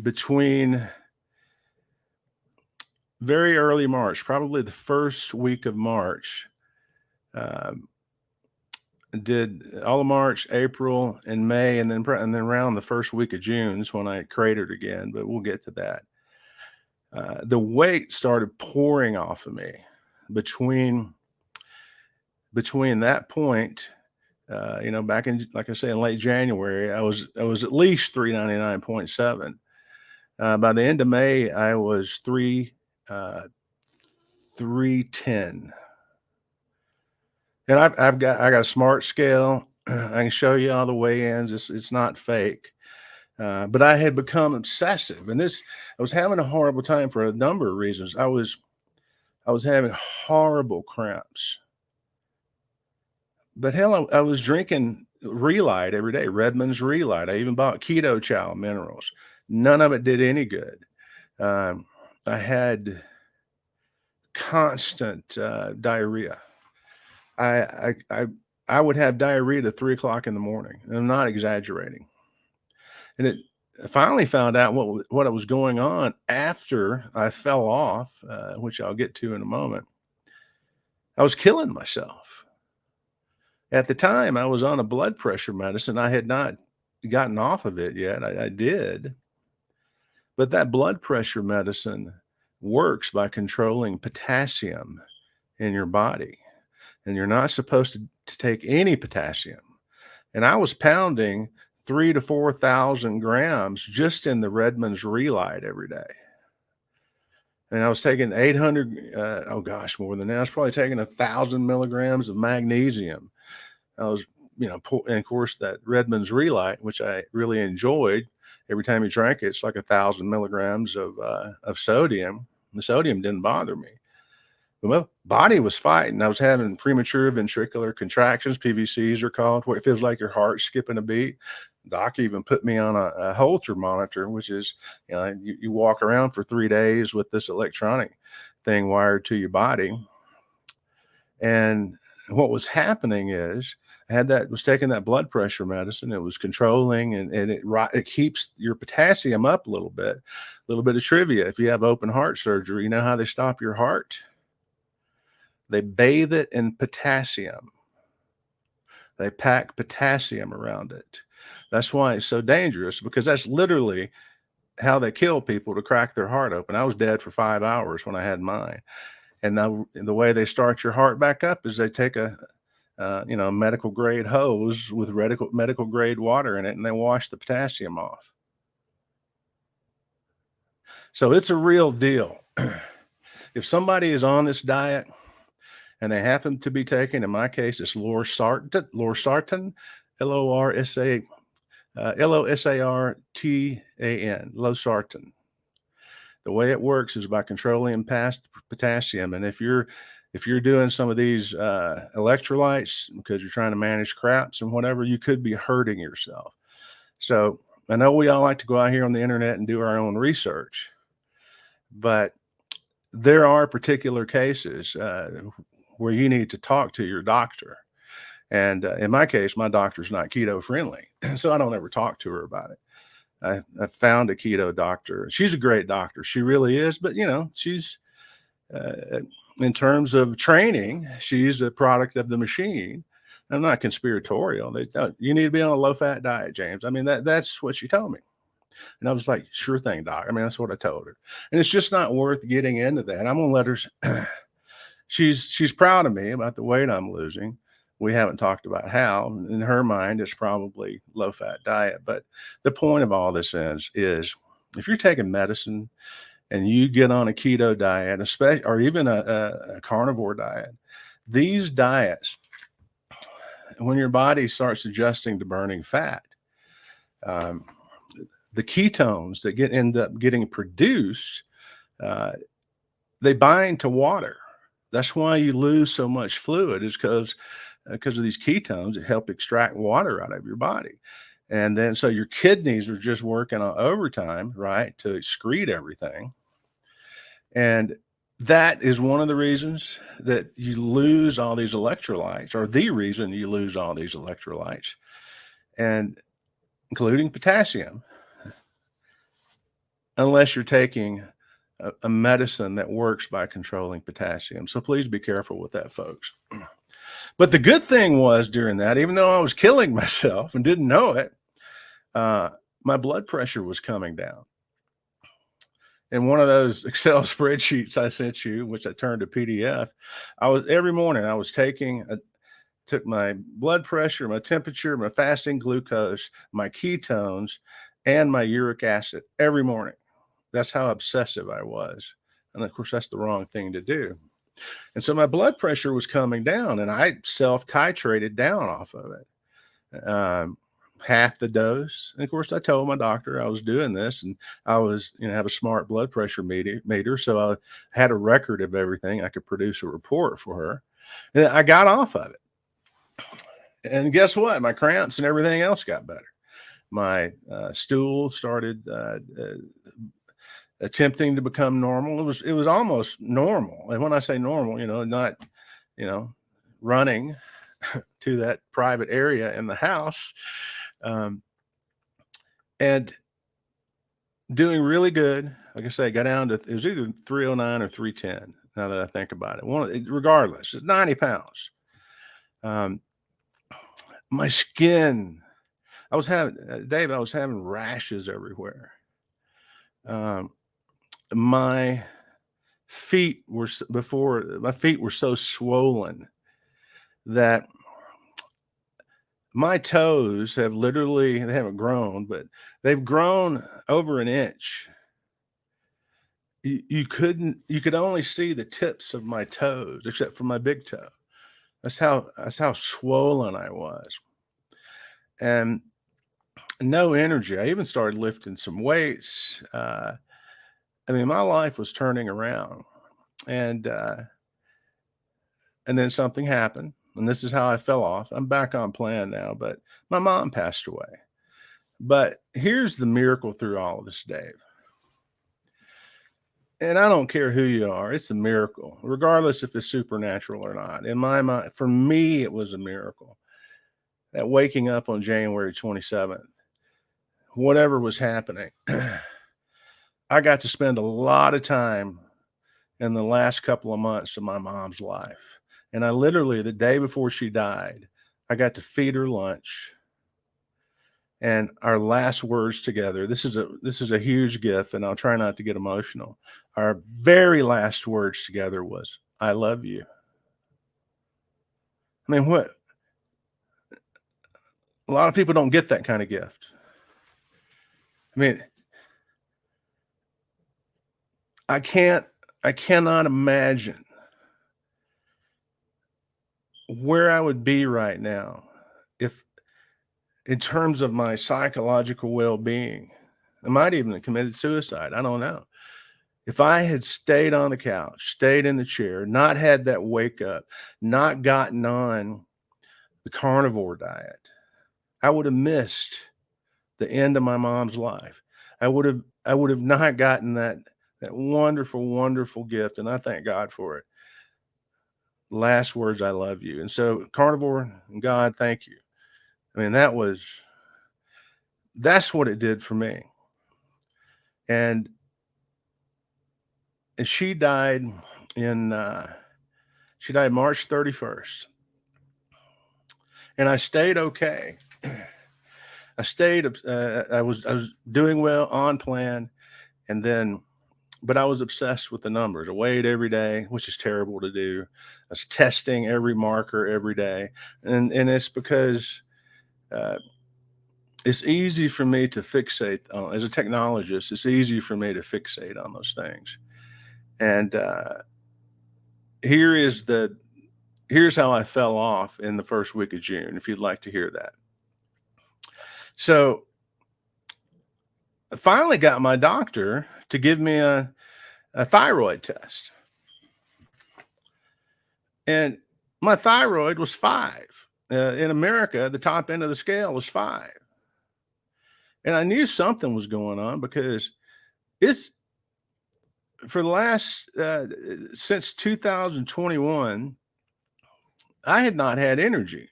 between very early March, probably the first week of March. Did all of March, April, and May, and then around the first week of June is when I cratered again. But we'll get to that. The weight started pouring off of me between that point. Back in, like I say, in late January, I was at least 399.7. By the end of May, I was 310. And I got a smart scale. I can show you all the weigh-ins. It's not fake. But I had become obsessive, and I was having a horrible time for a number of reasons. I was having horrible cramps. But hell, I was drinking Relight every day, Redmond's Relight. I even bought Keto Chow minerals. None of it did any good. I had constant diarrhea. I would have diarrhea at 3:00 in the morning. And I'm not exaggerating. And I finally found out what was going on after I fell off, which I'll get to in a moment. I was killing myself. At the time, I was on a blood pressure medicine. I had not gotten off of it yet. I did. But that blood pressure medicine works by controlling potassium in your body. And you're not supposed to take any potassium. And I was pounding 3,000 to 4,000 grams just in the Redmond's Relight every day. And I was taking 800, more than that. I was probably taking 1,000 milligrams of magnesium. I was, and of course that Redmond's Relight, which I really enjoyed. Every time you drank it, it's like 1,000 milligrams of sodium. The sodium didn't bother me. But my body was fighting. I was having premature ventricular contractions, PVCs are called, where it feels like your heart's skipping a beat. Doc even put me on a Holter monitor, which is, you walk around for 3 days with this electronic thing wired to your body. And what was happening is I was taking that blood pressure medicine. It was controlling, and it keeps your potassium up a little bit. A little bit of trivia: if you have open heart surgery, you know how they stop your heart? They bathe it in potassium. They pack potassium around it. That's why it's so dangerous, because that's literally how they kill people, to crack their heart open. I was dead for 5 hours when I had mine. And the way they start your heart back up is they take a medical grade hose with medical grade water in it, and they wash the potassium off. So it's a real deal. If somebody is on this diet and they happen to be taking, in my case, it's losartan, Losartan, losartan. The way it works is by controlling potassium. And if you're doing some of these electrolytes because you're trying to manage craps and whatever, you could be hurting yourself. So I know we all like to go out here on the internet and do our own research, but there are particular cases where you need to talk to your doctor. And in my case, my doctor's not keto friendly, so I don't ever talk to her about it. I found a keto doctor. She's a great doctor. She really is. But, she's, in terms of training, she's a product of the machine. I'm not conspiratorial. You need to be on a low-fat diet, James. I mean, that's what she told me. And I was like, sure thing, doc. I mean, that's what I told her. And it's just not worth getting into that. I'm going to let her. She's proud of me about the weight I'm losing. We haven't talked about how. In her mind, it's probably low-fat diet. But the point of all this is if you're taking medicine and you get on a keto diet, especially, or even a carnivore diet, these diets, when your body starts adjusting to burning fat, the ketones that end up getting produced, they bind to water. That's why you lose so much fluid, is because of these ketones that help extract water out of your body. And then so your kidneys are just working on overtime, right, to excrete everything. And that is one of the reasons that you lose all these electrolytes, or the reason you lose all these electrolytes, and including potassium, unless you're taking a medicine that works by controlling potassium. So please be careful with that, folks. But the good thing was, during that, even though I was killing myself and didn't know it, my blood pressure was coming down. In one of those Excel spreadsheets I sent you, which I turned to PDF, every morning I was took my blood pressure, my temperature, my fasting glucose, my ketones, and my uric acid every morning. That's how obsessive I was. And of course, that's the wrong thing to do. And so my blood pressure was coming down, and I self-titrated down off of it. Half the dose. And of course, I told my doctor I was doing this, and I was, have a smart blood pressure meter. So I had a record of everything. I could produce a report for her. And I got off of it. And guess what? My cramps and everything else got better. My stool started attempting to become normal. It was almost normal. And when I say normal, not, running to that private area in the house, and doing really good. Like I say, got down to, it was either 309 or 310. Now that I think about it, regardless, it's 90 pounds. My skin, I was having rashes everywhere. My feet were so swollen that my toes they haven't grown, but they've grown over an inch. You could only see the tips of my toes, except for my big toe. That's how swollen I was. And no energy. I even started lifting some weights. My life was turning around, and then something happened, and this is how I fell off. I'm back on plan now, but my mom passed away. But here's the miracle through all of this, Dave. And I don't care who you are, it's a miracle, regardless if it's supernatural or not. In my mind, for me, it was a miracle that waking up on January 27th, whatever was happening, I got to spend a lot of time in the last couple of months of my mom's life. And I literally, the day before she died, I got to feed her lunch. And our last words together, this is a huge gift, and I'll try not to get emotional. Our very last words together was, "I love you." I mean, what a lot of people don't get that kind of gift. I mean, I cannot imagine where I would be right now if, in terms of my psychological well-being, I might even have committed suicide. I don't know. If I had stayed on the couch, stayed in the chair, not had that wake up, not gotten on the carnivore diet, I would have missed the end of my mom's life. I would have not gotten that wonderful, wonderful gift, and I thank God for it. Last words, "I love you." And so, carnivore and God, thank you. I mean, that's what it did for me. And she died in she died March 31st. And I stayed okay. I was doing well on plan, and then, but I was obsessed with the numbers. I weighed every day, which is terrible to do. I was testing every marker every day, and it's because uh, it's easy for me to fixate as a technologist. It's easy for me to fixate on those things. And here is the here's how I fell off in the first week of June, if you'd like to hear that. So I finally got my doctor to give me a thyroid test. And my thyroid was 5. In America, the top end of the scale was 5. And I knew something was going on because it's for the last, since 2021, I had not had energy,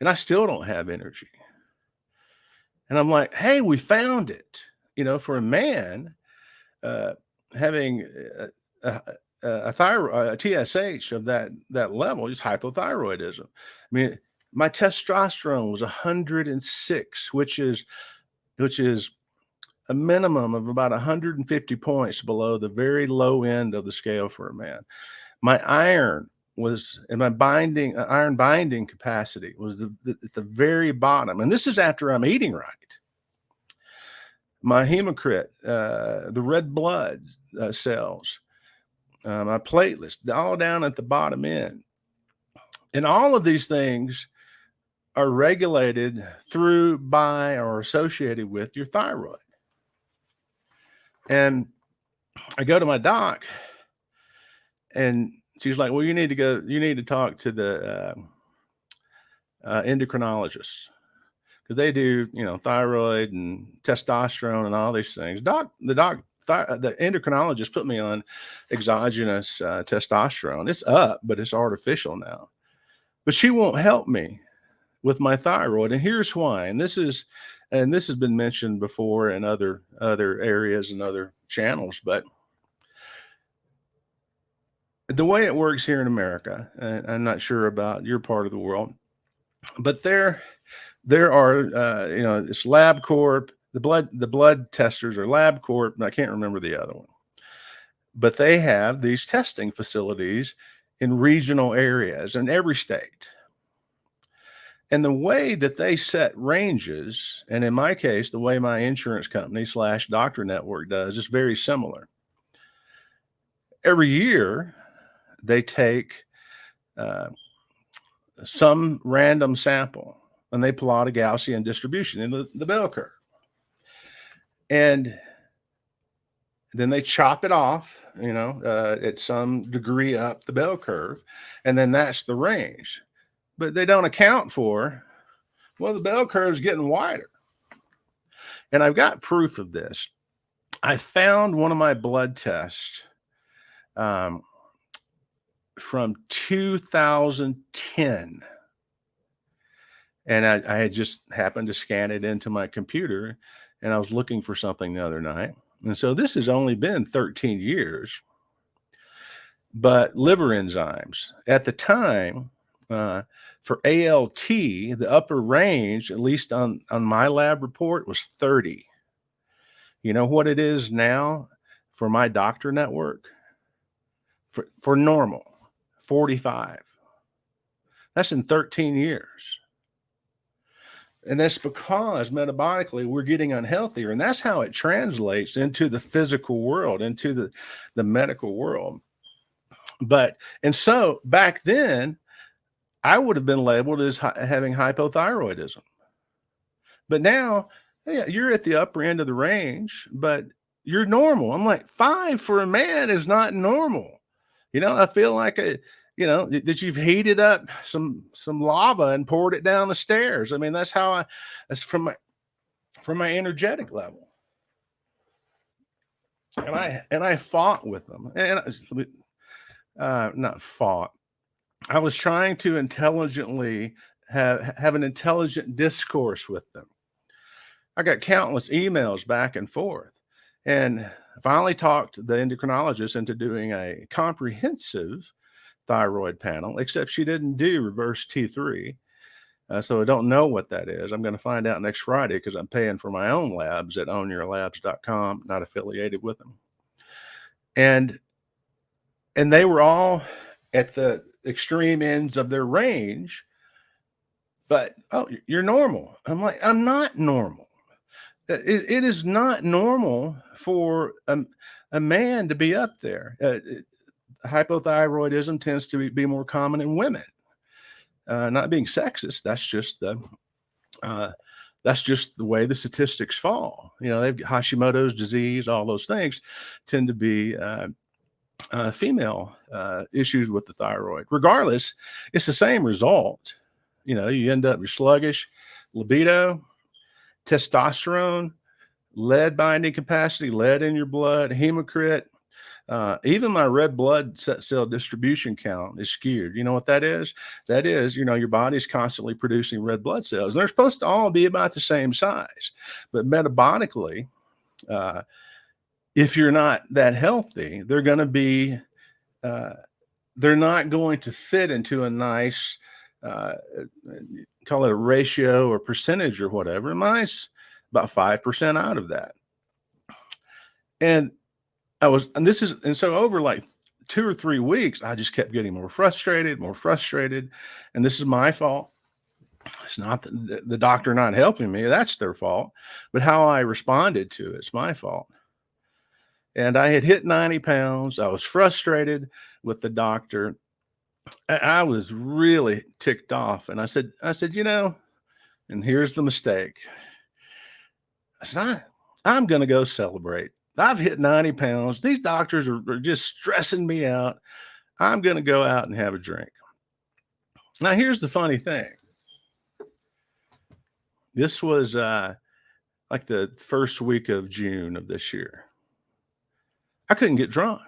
and I still don't have energy. And I'm like, "Hey, we found it." For a man, uh, having a, a thyroid, a TSH of that level is hypothyroidism. I mean, my testosterone was 106, which is a minimum of about 150 points below the very low end of the scale for a man. My iron was, and my iron binding capacity was at the very bottom. And this is after I'm eating right. My hematocrit, the red blood cells, my platelets, all down at the bottom end. And all of these things are regulated through, by, or associated with your thyroid. And I go to my doc, and she's like, "Well, you need to talk to the endocrinologist, because they do, thyroid and testosterone and all these things." The endocrinologist put me on exogenous testosterone. It's up, but it's artificial now. But she won't help me with my thyroid, and here's why. And this has been mentioned before in other areas and other channels, but the way it works here in America, and I'm not sure about your part of the world, but there are it's LabCorp. The blood testers are LabCorp, and I can't remember the other one. But they have these testing facilities in regional areas in every state. And the way that they set ranges, and in my case, the way my insurance company / doctor network does, is very similar. Every year, they take some random sample, and they plot a Gaussian distribution in the bell curve. And then they chop it off, at some degree up the bell curve, and then that's the range. But they don't account for, well, the bell curve is getting wider. And I've got proof of this. I found one of my blood tests um, from 2010. And I had just happened to scan it into my computer, and I was looking for something the other night. And so this has only been 13 years, but liver enzymes at the time, for ALT, the upper range, at least on my lab report, was 30. You know what it is now for my doctor network? For normal, 45. That's in 13 years. And that's because metabolically we're getting unhealthier. And that's how it translates into the physical world, into the medical world. And so back then, I would have been labeled as having hypothyroidism. But now, yeah, you're at the upper end of the range, but you're normal. I'm like, 5 for a man is not normal. I feel like that you've heated up some lava and poured it down the stairs. I mean, that's from my energetic level. And I fought with them, and not fought. I was trying to intelligently have an intelligent discourse with them. I got countless emails back and forth, and finally talked the endocrinologist into doing a comprehensive thyroid panel, except she didn't do reverse T3. So I don't know what that is. I'm going to find out next Friday because I'm paying for my own labs at ownyourlabs.com, not affiliated with them. And they were all at the extreme ends of their range, but, oh, you're normal. I'm like, I'm not normal. It is not normal for a man to be up there. Hypothyroidism tends to be more common in women. Not being sexist, that's just the way the statistics fall. They've got Hashimoto's disease, all those things tend to be female issues with the thyroid. Regardless, it's the same result. You end up, you're sluggish, libido, testosterone, lead binding capacity, lead in your blood, hematocrit. Even my red blood cell distribution count is skewed. You know what that is? That is, your body's constantly producing red blood cells. They're supposed to all be about the same size, but metabolically, if you're not that healthy, they're going to be, they're not going to fit into a nice, call it a ratio or percentage or whatever. Mine's about 5% out of that. And so over like 2 or 3 weeks, I just kept getting more frustrated. And this is my fault. It's not the doctor not helping me. That's their fault. But how I responded to it's my fault. And I had hit 90 pounds. I was frustrated with the doctor. I was really ticked off. And I said, and here's the mistake. I said, I'm going to go celebrate. I've hit 90 pounds. These doctors are just stressing me out. I'm going to go out and have a drink. Now, here's the funny thing. This was like the first week of June of this year. I couldn't get drunk.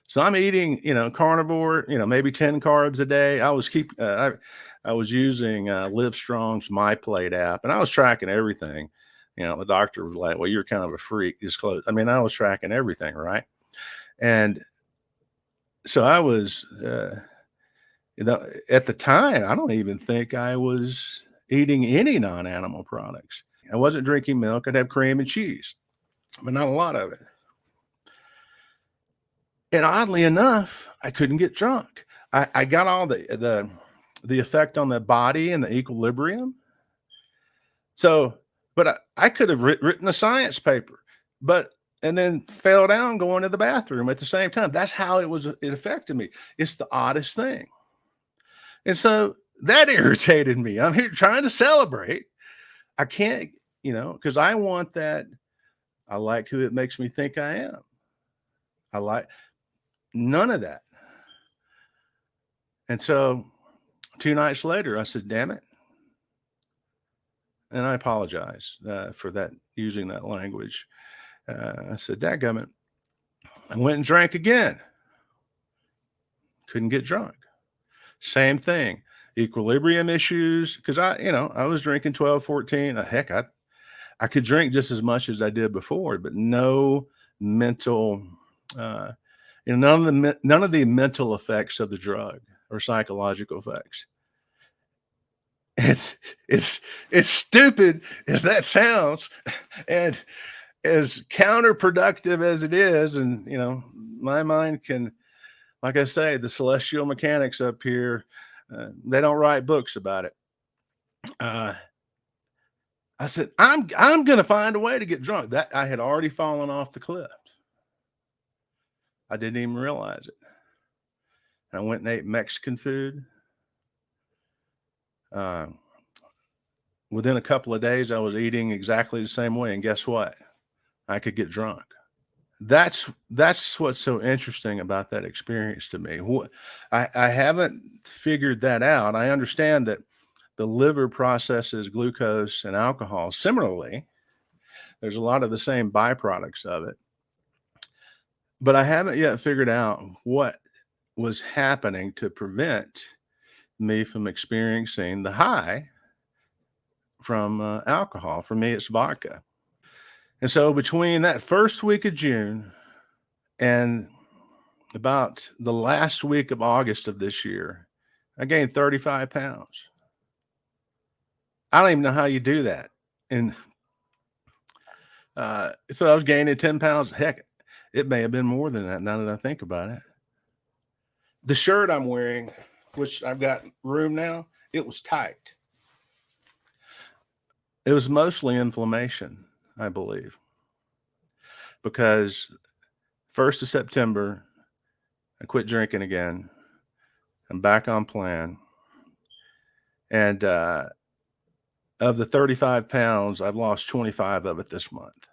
So I'm eating, carnivore, maybe 10 carbs a day. I was using Livestrong's MyPlate app, and I was tracking everything. The doctor was like, well, you're kind of a freak. Disclose. I mean, I was tracking everything, right? And so I was, at the time, I don't even think I was eating any non-animal products. I wasn't drinking milk. I'd have cream and cheese, but not a lot of it. And oddly enough, I couldn't get drunk. I got all the effect on the body and the equilibrium. So, but I could have written a science paper, and then fell down going to the bathroom at the same time. That's how it affected me. It's the oddest thing. And so that irritated me. I'm here trying to celebrate. I can't, because I want that. I like who it makes me think I am. I like none of that. And so 2 nights later, I said, damn it. And I apologize for that, using that language. I said, dadgummit. I went and drank again. couldn't get drunk. Same thing, equilibrium issues. Cause I was drinking 12, 14. Heck, I could drink just as much as I did before, but no mental, uh, none of the mental effects of the drug or psychological effects. And it's stupid as that sounds, and as counterproductive as it is, and my mind can, like I say, the celestial mechanics up here, they don't write books about it. I said, I'm going to find a way to get drunk. That I had already fallen off the cliff. I didn't even realize it. I went and ate Mexican food. Within a couple of days, I was eating exactly the same way, and guess what? I could get drunk. That's what's so interesting about that experience to me. I haven't figured that out. I understand that the liver processes glucose and alcohol similarly. There's a lot of the same byproducts of it, but I haven't yet figured out what was happening to prevent me from experiencing the high from alcohol. For me, it's vodka. And so between that first week of June and about the last week of August of this year, I gained 35 pounds. I don't even know how you do that. And so I was gaining 10 pounds. Heck, it may have been more than that now that I think about it. The shirt I'm wearing, which I've got room now, it was tight. It was mostly inflammation, I believe, because 1st of September, I quit drinking again. I'm back on plan. And of the 35 pounds, I've lost 25 of it this month.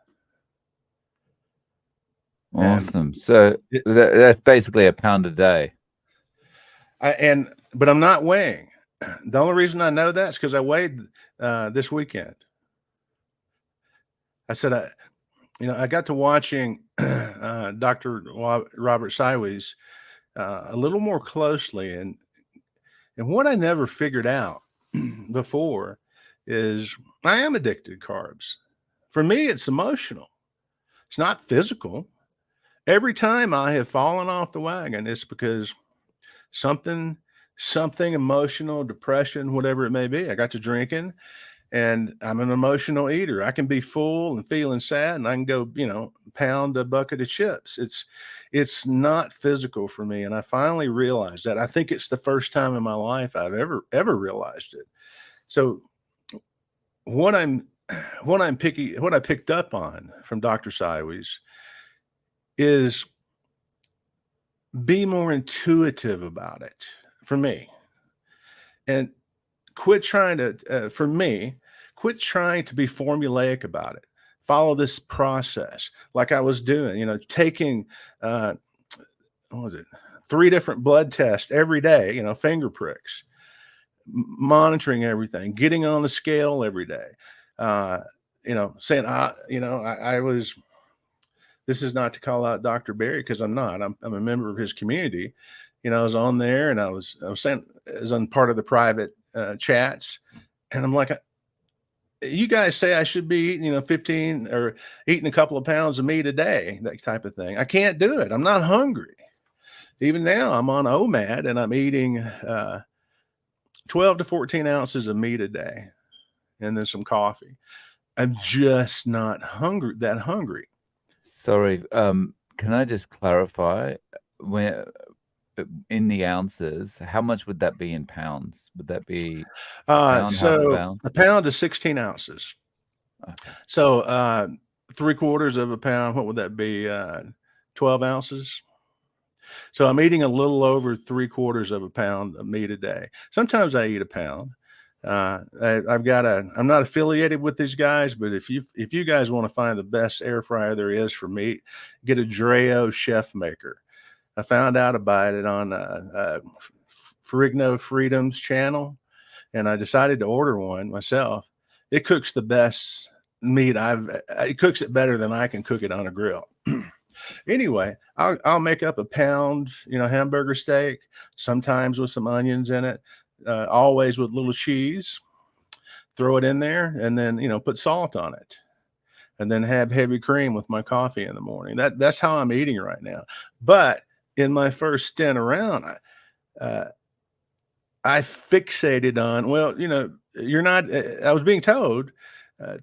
Awesome. So that's basically a pound a day. But I'm not weighing. The only reason I know that is because I weighed this weekend. I said, I got to watching Dr. Robert Siwes a little more closely, and what I never figured out before is I am addicted to carbs. For me, it's emotional. It's not physical. Every time I have fallen off the wagon, it's because something emotional, depression, whatever it may be. I got to drinking, and I'm an emotional eater. I can be full and feeling sad, and I can go, pound a bucket of chips. It's not physical for me. And I finally realized that. I think it's the first time in my life I've ever realized it. So what I picked up on from Dr. Siwes is be more intuitive about it for me, and quit trying to be formulaic about it. Follow this process like I was doing, taking, 3 different blood tests every day, finger pricks, monitoring everything, getting on the scale every day, saying, I was, this is not to call out Dr. Barry, because I'm not, I'm a member of his community. I was on there, and I was on part of the private chats, and I'm like, you guys say I should be eating, 15 or eating a couple of pounds of meat a day, that type of thing. I can't do it. I'm not hungry. Even now I'm on OMAD, and I'm eating 12 to 14 ounces of meat a day, and then some coffee. I'm just not that hungry. Sorry. Can I just clarify, when in the ounces, how much would that be in pounds? Would that be pound, a pound is 16 ounces. Okay. So 3/4 of a pound, what would that be? 12 ounces. So I'm eating a little over 3/4 of a pound of meat a day. Sometimes I eat a pound. I'm not affiliated with these guys, but if you guys want to find the best air fryer there is for meat, get a Dreo Chef Maker. I found out about it on Ferrigno Freedom's channel, and I decided to order one myself. It cooks the best meat it cooks it better than I can cook it on a grill. Anyway, I'll make up a pound, hamburger steak, sometimes with some onions in it, always with little cheese, throw it in there, and then, put salt on it, and then have heavy cream with my coffee in the morning. That's how I'm eating right now. But in my first stint around, I fixated on, well, you're not, I was being told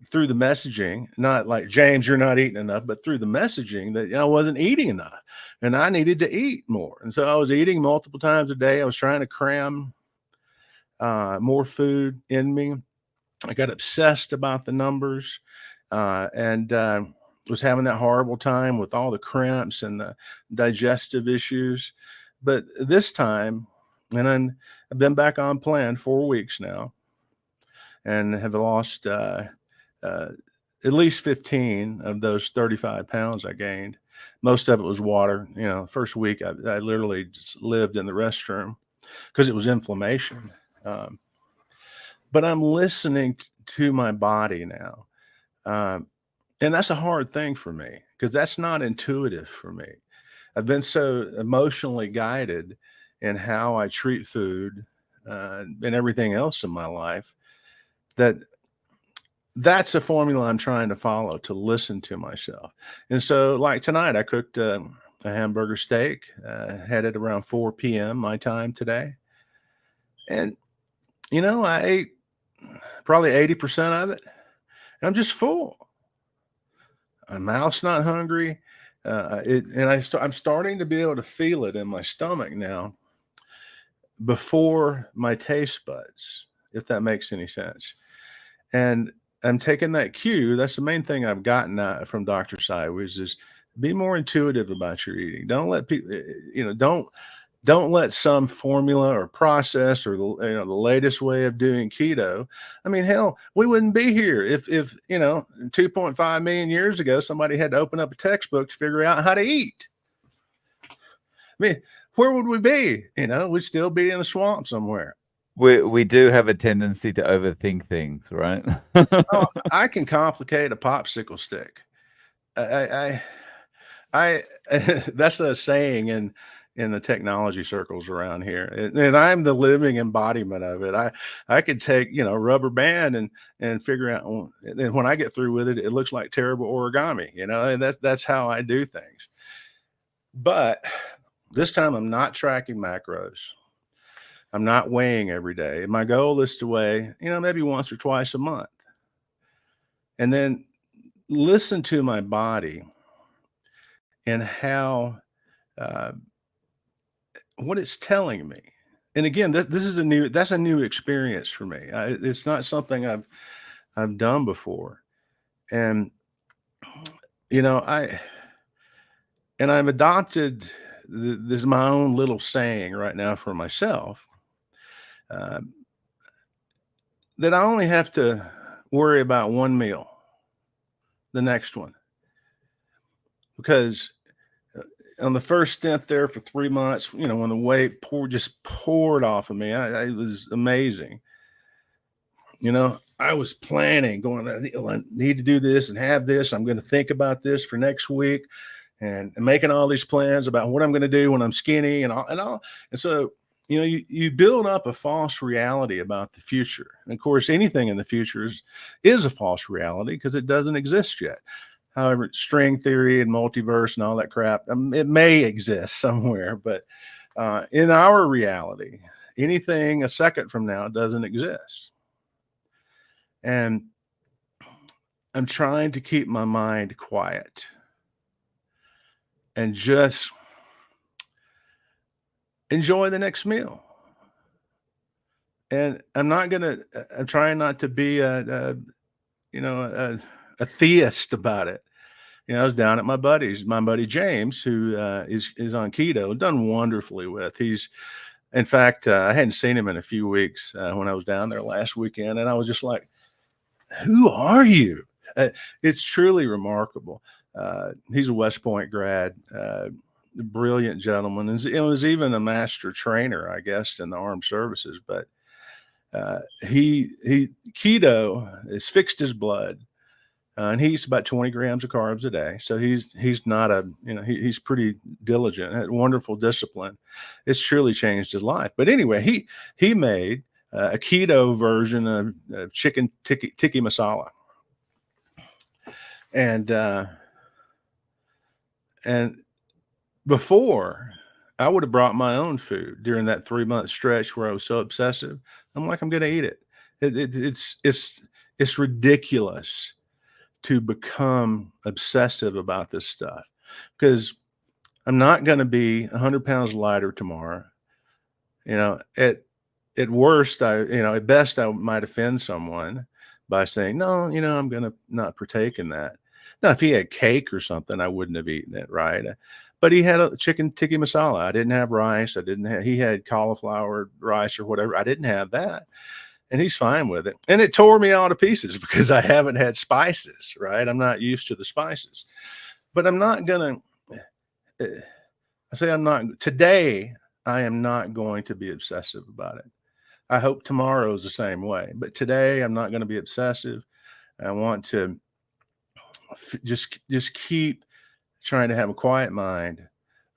through the messaging, not like, James, you're not eating enough, but through the messaging that I wasn't eating enough and I needed to eat more. And so I was eating multiple times a day. I was trying to cram more food in me. I got obsessed about the numbers and was having that horrible time with all the cramps and the digestive issues. But this time, and I've been back on plan 4 weeks now and have lost at least 15 of those 35 pounds I gained. Most of it was water. First week I literally just lived in the restroom because it was inflammation. But I'm listening to my body now. And that's a hard thing for me because that's not intuitive for me. I've been so emotionally guided in how I treat food and everything else in my life that's a formula I'm trying to follow, to listen to myself. And so like tonight, I cooked a hamburger steak, had it around 4 p.m. my time today. And, I ate probably 80% of it. And I'm just full. My mouth's not hungry. I'm starting to be able to feel it in my stomach now before my taste buds, if that makes any sense. And I'm taking that cue. That's the main thing I've gotten from Dr. Sideways is be more intuitive about your eating. Don't let people, don't let some formula or process or the latest way of doing keto. I mean, hell, we wouldn't be here if 2.5 million years ago somebody had to open up a textbook to figure out how to eat. I mean, where would we be? We'd still be in a swamp somewhere. We do have a tendency to overthink things, right? Oh, I can complicate a popsicle stick. I that's a saying in the technology circles around here, and I'm the living embodiment of it. I could take rubber band and figure out, and when I get through with it, it looks like terrible origami. And that's how I do things. But this time, I'm not tracking macros. I'm not weighing every day. My goal is to weigh, maybe once or twice a month. And then listen to my body and how, what it's telling me. And again, that's a new experience for me. It's not something I've done before. And, I've adopted this is my own little saying right now for myself. That I only have to worry about one meal, the next one. Because on the first stint there for 3 months, when the weight just poured off of me, it was amazing. I was planning, going, I need to do this and have this. I'm going to think about this for next week and making all these plans about what I'm going to do when I'm skinny and all. And so, you build up a false reality about the future. And of course, anything in the future is a false reality because it doesn't exist yet. However, string theory and multiverse and all that crap, it may exist somewhere, but in our reality, anything a second from now doesn't exist. And I'm trying to keep my mind quiet and just enjoy the next meal. And I'm trying not to be a theist about it. I was down at my buddy James, who is on keto, done wonderfully with. In fact, I hadn't seen him in a few weeks when I was down there last weekend. And I was just like, who are you? It's truly remarkable. He's a West Point grad, brilliant gentleman. It was even a master trainer, I guess, in the armed services. But he keto has fixed his blood. and he eats about 20 grams of carbs a day. So he's not a, he's pretty diligent, had wonderful discipline. It's truly changed his life. But anyway, he made a keto version of chicken tikka masala, and before, I would have brought my own food during that 3-month stretch where I was so obsessive. I'm like, I'm going to eat it. It's ridiculous to become obsessive about this stuff, because I'm not going to be 100 pounds lighter tomorrow. At worst, at best, I might offend someone by saying, no, I'm going to not partake in that. Now, if he had cake or something, I wouldn't have eaten it, right? But he had a chicken tikka masala. I didn't have rice. He had cauliflower rice or whatever. I didn't have that. And he's fine with it. And it tore me all to pieces because I haven't had spices, right? I'm not used to the spices. But I'm not going to, today, I am not going to be obsessive about it. I hope tomorrow is the same way. But today, I'm not going to be obsessive. I want to just keep trying to have a quiet mind,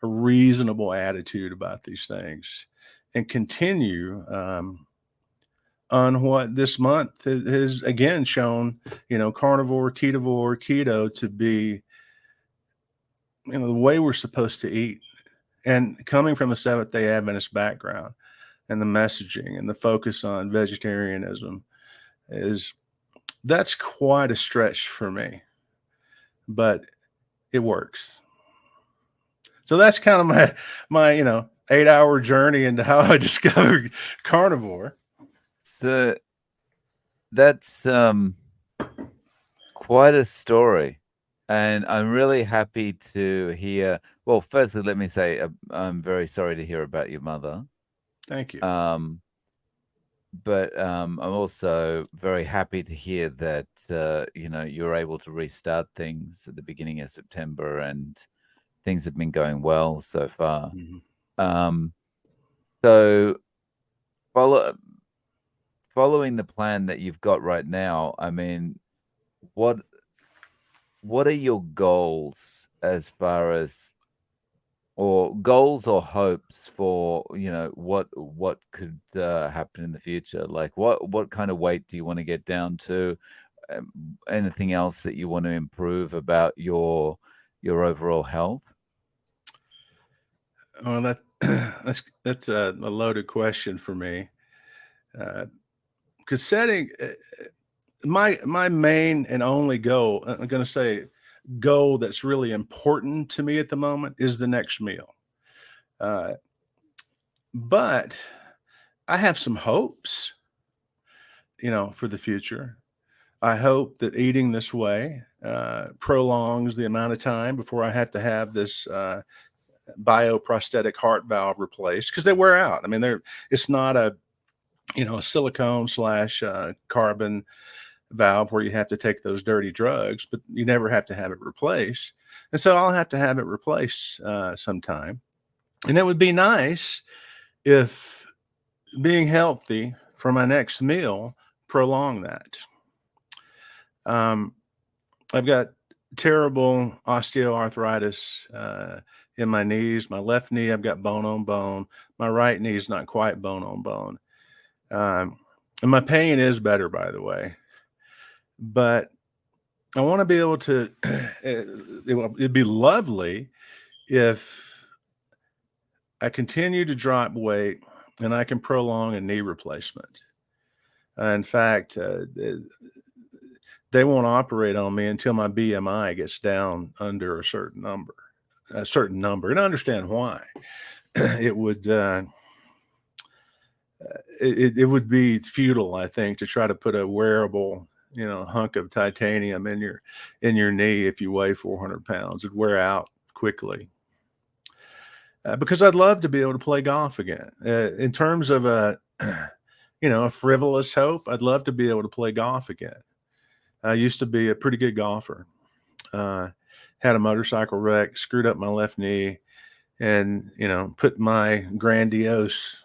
a reasonable attitude about these things, and continue on what this month has again shown, carnivore, keto to be, the way we're supposed to eat. And coming from a Seventh Day Adventist background, and the messaging and the focus on vegetarianism that's quite a stretch for me, but it works. So that's kind of my 8-hour journey into how I discovered carnivore. So that's quite a story, and I'm really happy to hear. Well, firstly, let me say I'm very sorry to hear about your mother. Thank you. But I'm also very happy to hear that you're able to restart things at the beginning of September, and things have been going well so far. Mm-hmm. So following the plan that you've got right now, I mean, what are your goals as far as, or goals or hopes for, what could happen in the future? Like what kind of weight do you want to get down to? Anything else that you want to improve about your overall health? Well, that's a loaded question for me, because setting my main and only goal, I'm going to say goal that's really important to me at the moment, is the next meal. But I have some hopes, for the future. I hope that eating this way prolongs the amount of time before I have to have this bioprosthetic heart valve replaced, because they wear out. I mean, it's not a silicone / carbon valve where you have to take those dirty drugs, but you never have to have it replaced. And so I'll have to have it replaced sometime. And it would be nice if being healthy for my next meal prolong that. I've got terrible osteoarthritis in my knees. My left knee, I've got bone on bone. My right knee is not quite bone on bone. And my pain is better, by the way. But I want to be able to, it'd be lovely if I continue to drop weight and I can prolong a knee replacement. In fact, they won't operate on me until my BMI gets down under a certain number. And I understand why. It would it would be futile, I think, to try to put a wearable, hunk of titanium in your knee if you weigh 400 pounds. It'd wear out quickly. Because I'd love to be able to play golf again. In terms of a frivolous hope, I'd love to be able to play golf again. I used to be a pretty good golfer. Had a motorcycle wreck, screwed up my left knee, and put my grandiose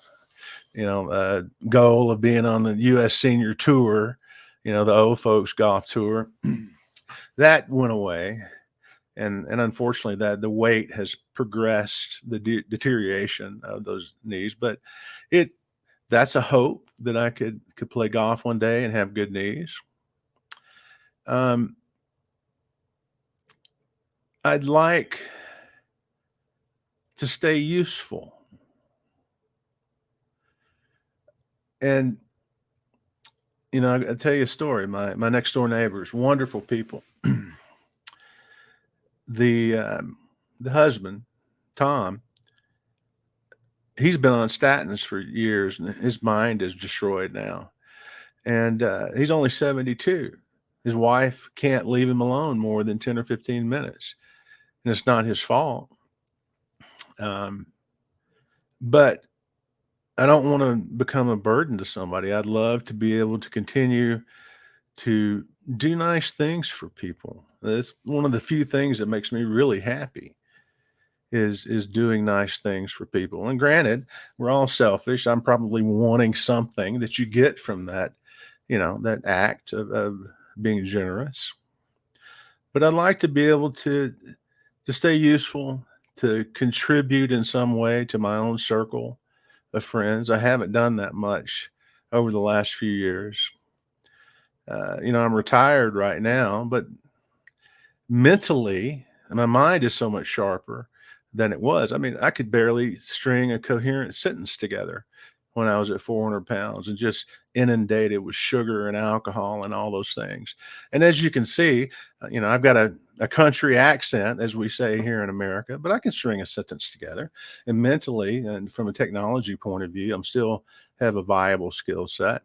goal of being on the U.S. Senior Tour, the old folks golf tour, that went away. And unfortunately that the weight has progressed the deterioration of those knees, but that's a hope that I could play golf one day and have good knees. I'd like to stay useful. And, I'll tell you a story. My next door neighbors, wonderful people. The husband, Tom, he's been on statins for years, and his mind is destroyed now. And he's only 72. His wife can't leave him alone more than 10 or 15 minutes. And it's not his fault. But I don't want to become a burden to somebody. I'd love to be able to continue to do nice things for people. That's one of the few things that makes me really happy is doing nice things for people. And granted, we're all selfish. I'm probably wanting something that you get from that, that act of being generous. But I'd like to be able to stay useful, to contribute in some way to my own circle of friends. I haven't done that much over the last few years. I'm retired right now, but mentally, my mind is so much sharper than it was. I mean, I could barely string a coherent sentence together when I was at 400 pounds and just inundated with sugar and alcohol and all those things. And as you can see, I've got a country accent, as we say here in America, but I can string a sentence together. And mentally, and from a technology point of view, I'm still have a viable skill set,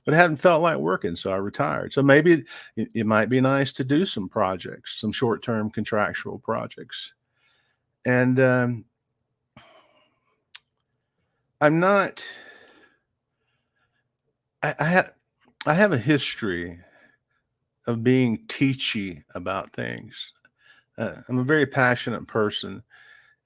but I haven't felt like working, so I retired. So maybe it might be nice to do some projects, some short-term contractual projects. And I'm not. I have a history of being teachy about things. I'm a very passionate person,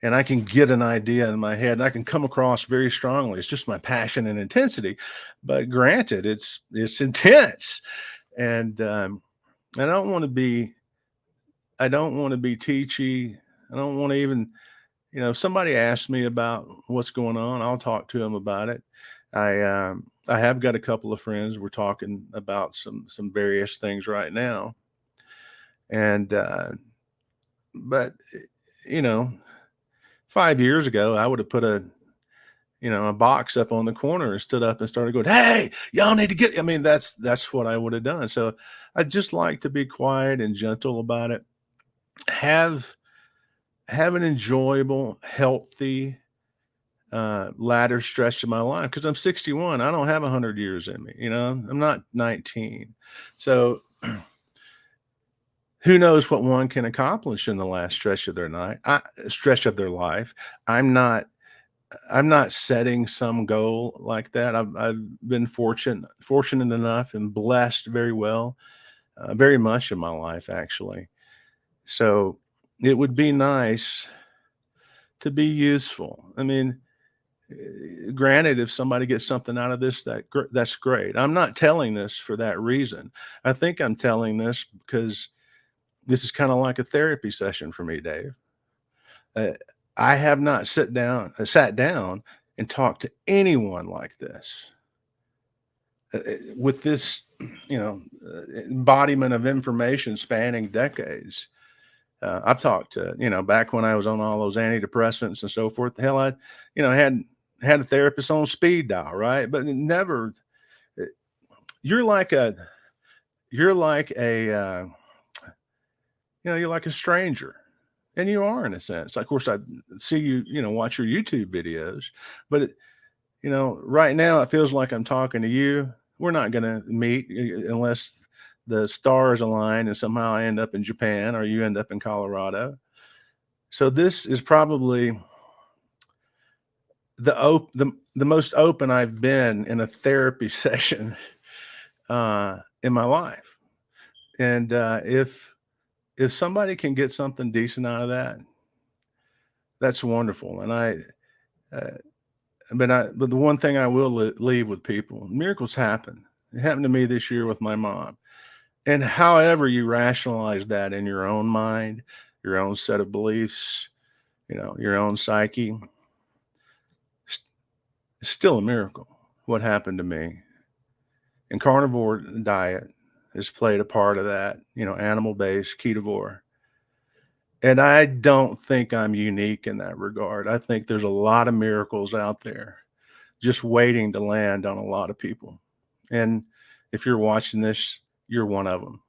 and I can get an idea in my head, and I can come across very strongly. It's just my passion and intensity. But granted, it's intense, and I don't want to be. I don't want to be teachy. I don't want to even. If somebody asks me about what's going on, I'll talk to them about it. I have got a couple of friends. We're talking about some various things right now, and but 5 years ago, I would have put a box up on the corner and stood up and started going, "Hey, y'all need to get." I mean, that's what I would have done. So I just like to be quiet and gentle about it. Have an enjoyable, healthy latter stretch of my life, because I'm 61. I don't have 100 years in me. I'm not 19. So who knows what one can accomplish in the last stretch of their life. I'm not setting some goal like that. I've been fortunate enough and blessed very well, very much in my life, actually. So it would be nice to be useful. I mean, granted, if somebody gets something out of this, that's great. I'm not telling this for that reason. I think I'm telling this because this is kind of like a therapy session for me, Dave. I have not sat down and talked to anyone like this with this, embodiment of information spanning decades. I've talked to, back when I was on all those antidepressants and so forth. Hell, I had a therapist on speed dial, right? But never. You're like a you're like a stranger, and you are, in a sense. Of course, I see you, watch your YouTube videos, but right now it feels like I'm talking to you. We're not going to meet unless the stars align and somehow I end up in Japan or you end up in Colorado. So this is probably the most open I've been in a therapy session in my life. And if somebody can get something decent out of that, that's wonderful. And but the one thing I will leave with people: miracles happen. It happened to me this year with my mom. And however you rationalize that in your own mind, your own set of beliefs, your own psyche, it's still a miracle what happened to me. And carnivore diet has played a part of that, animal-based, ketovore. And I don't think I'm unique in that regard. I think there's a lot of miracles out there just waiting to land on a lot of people. And if you're watching this, you're one of them.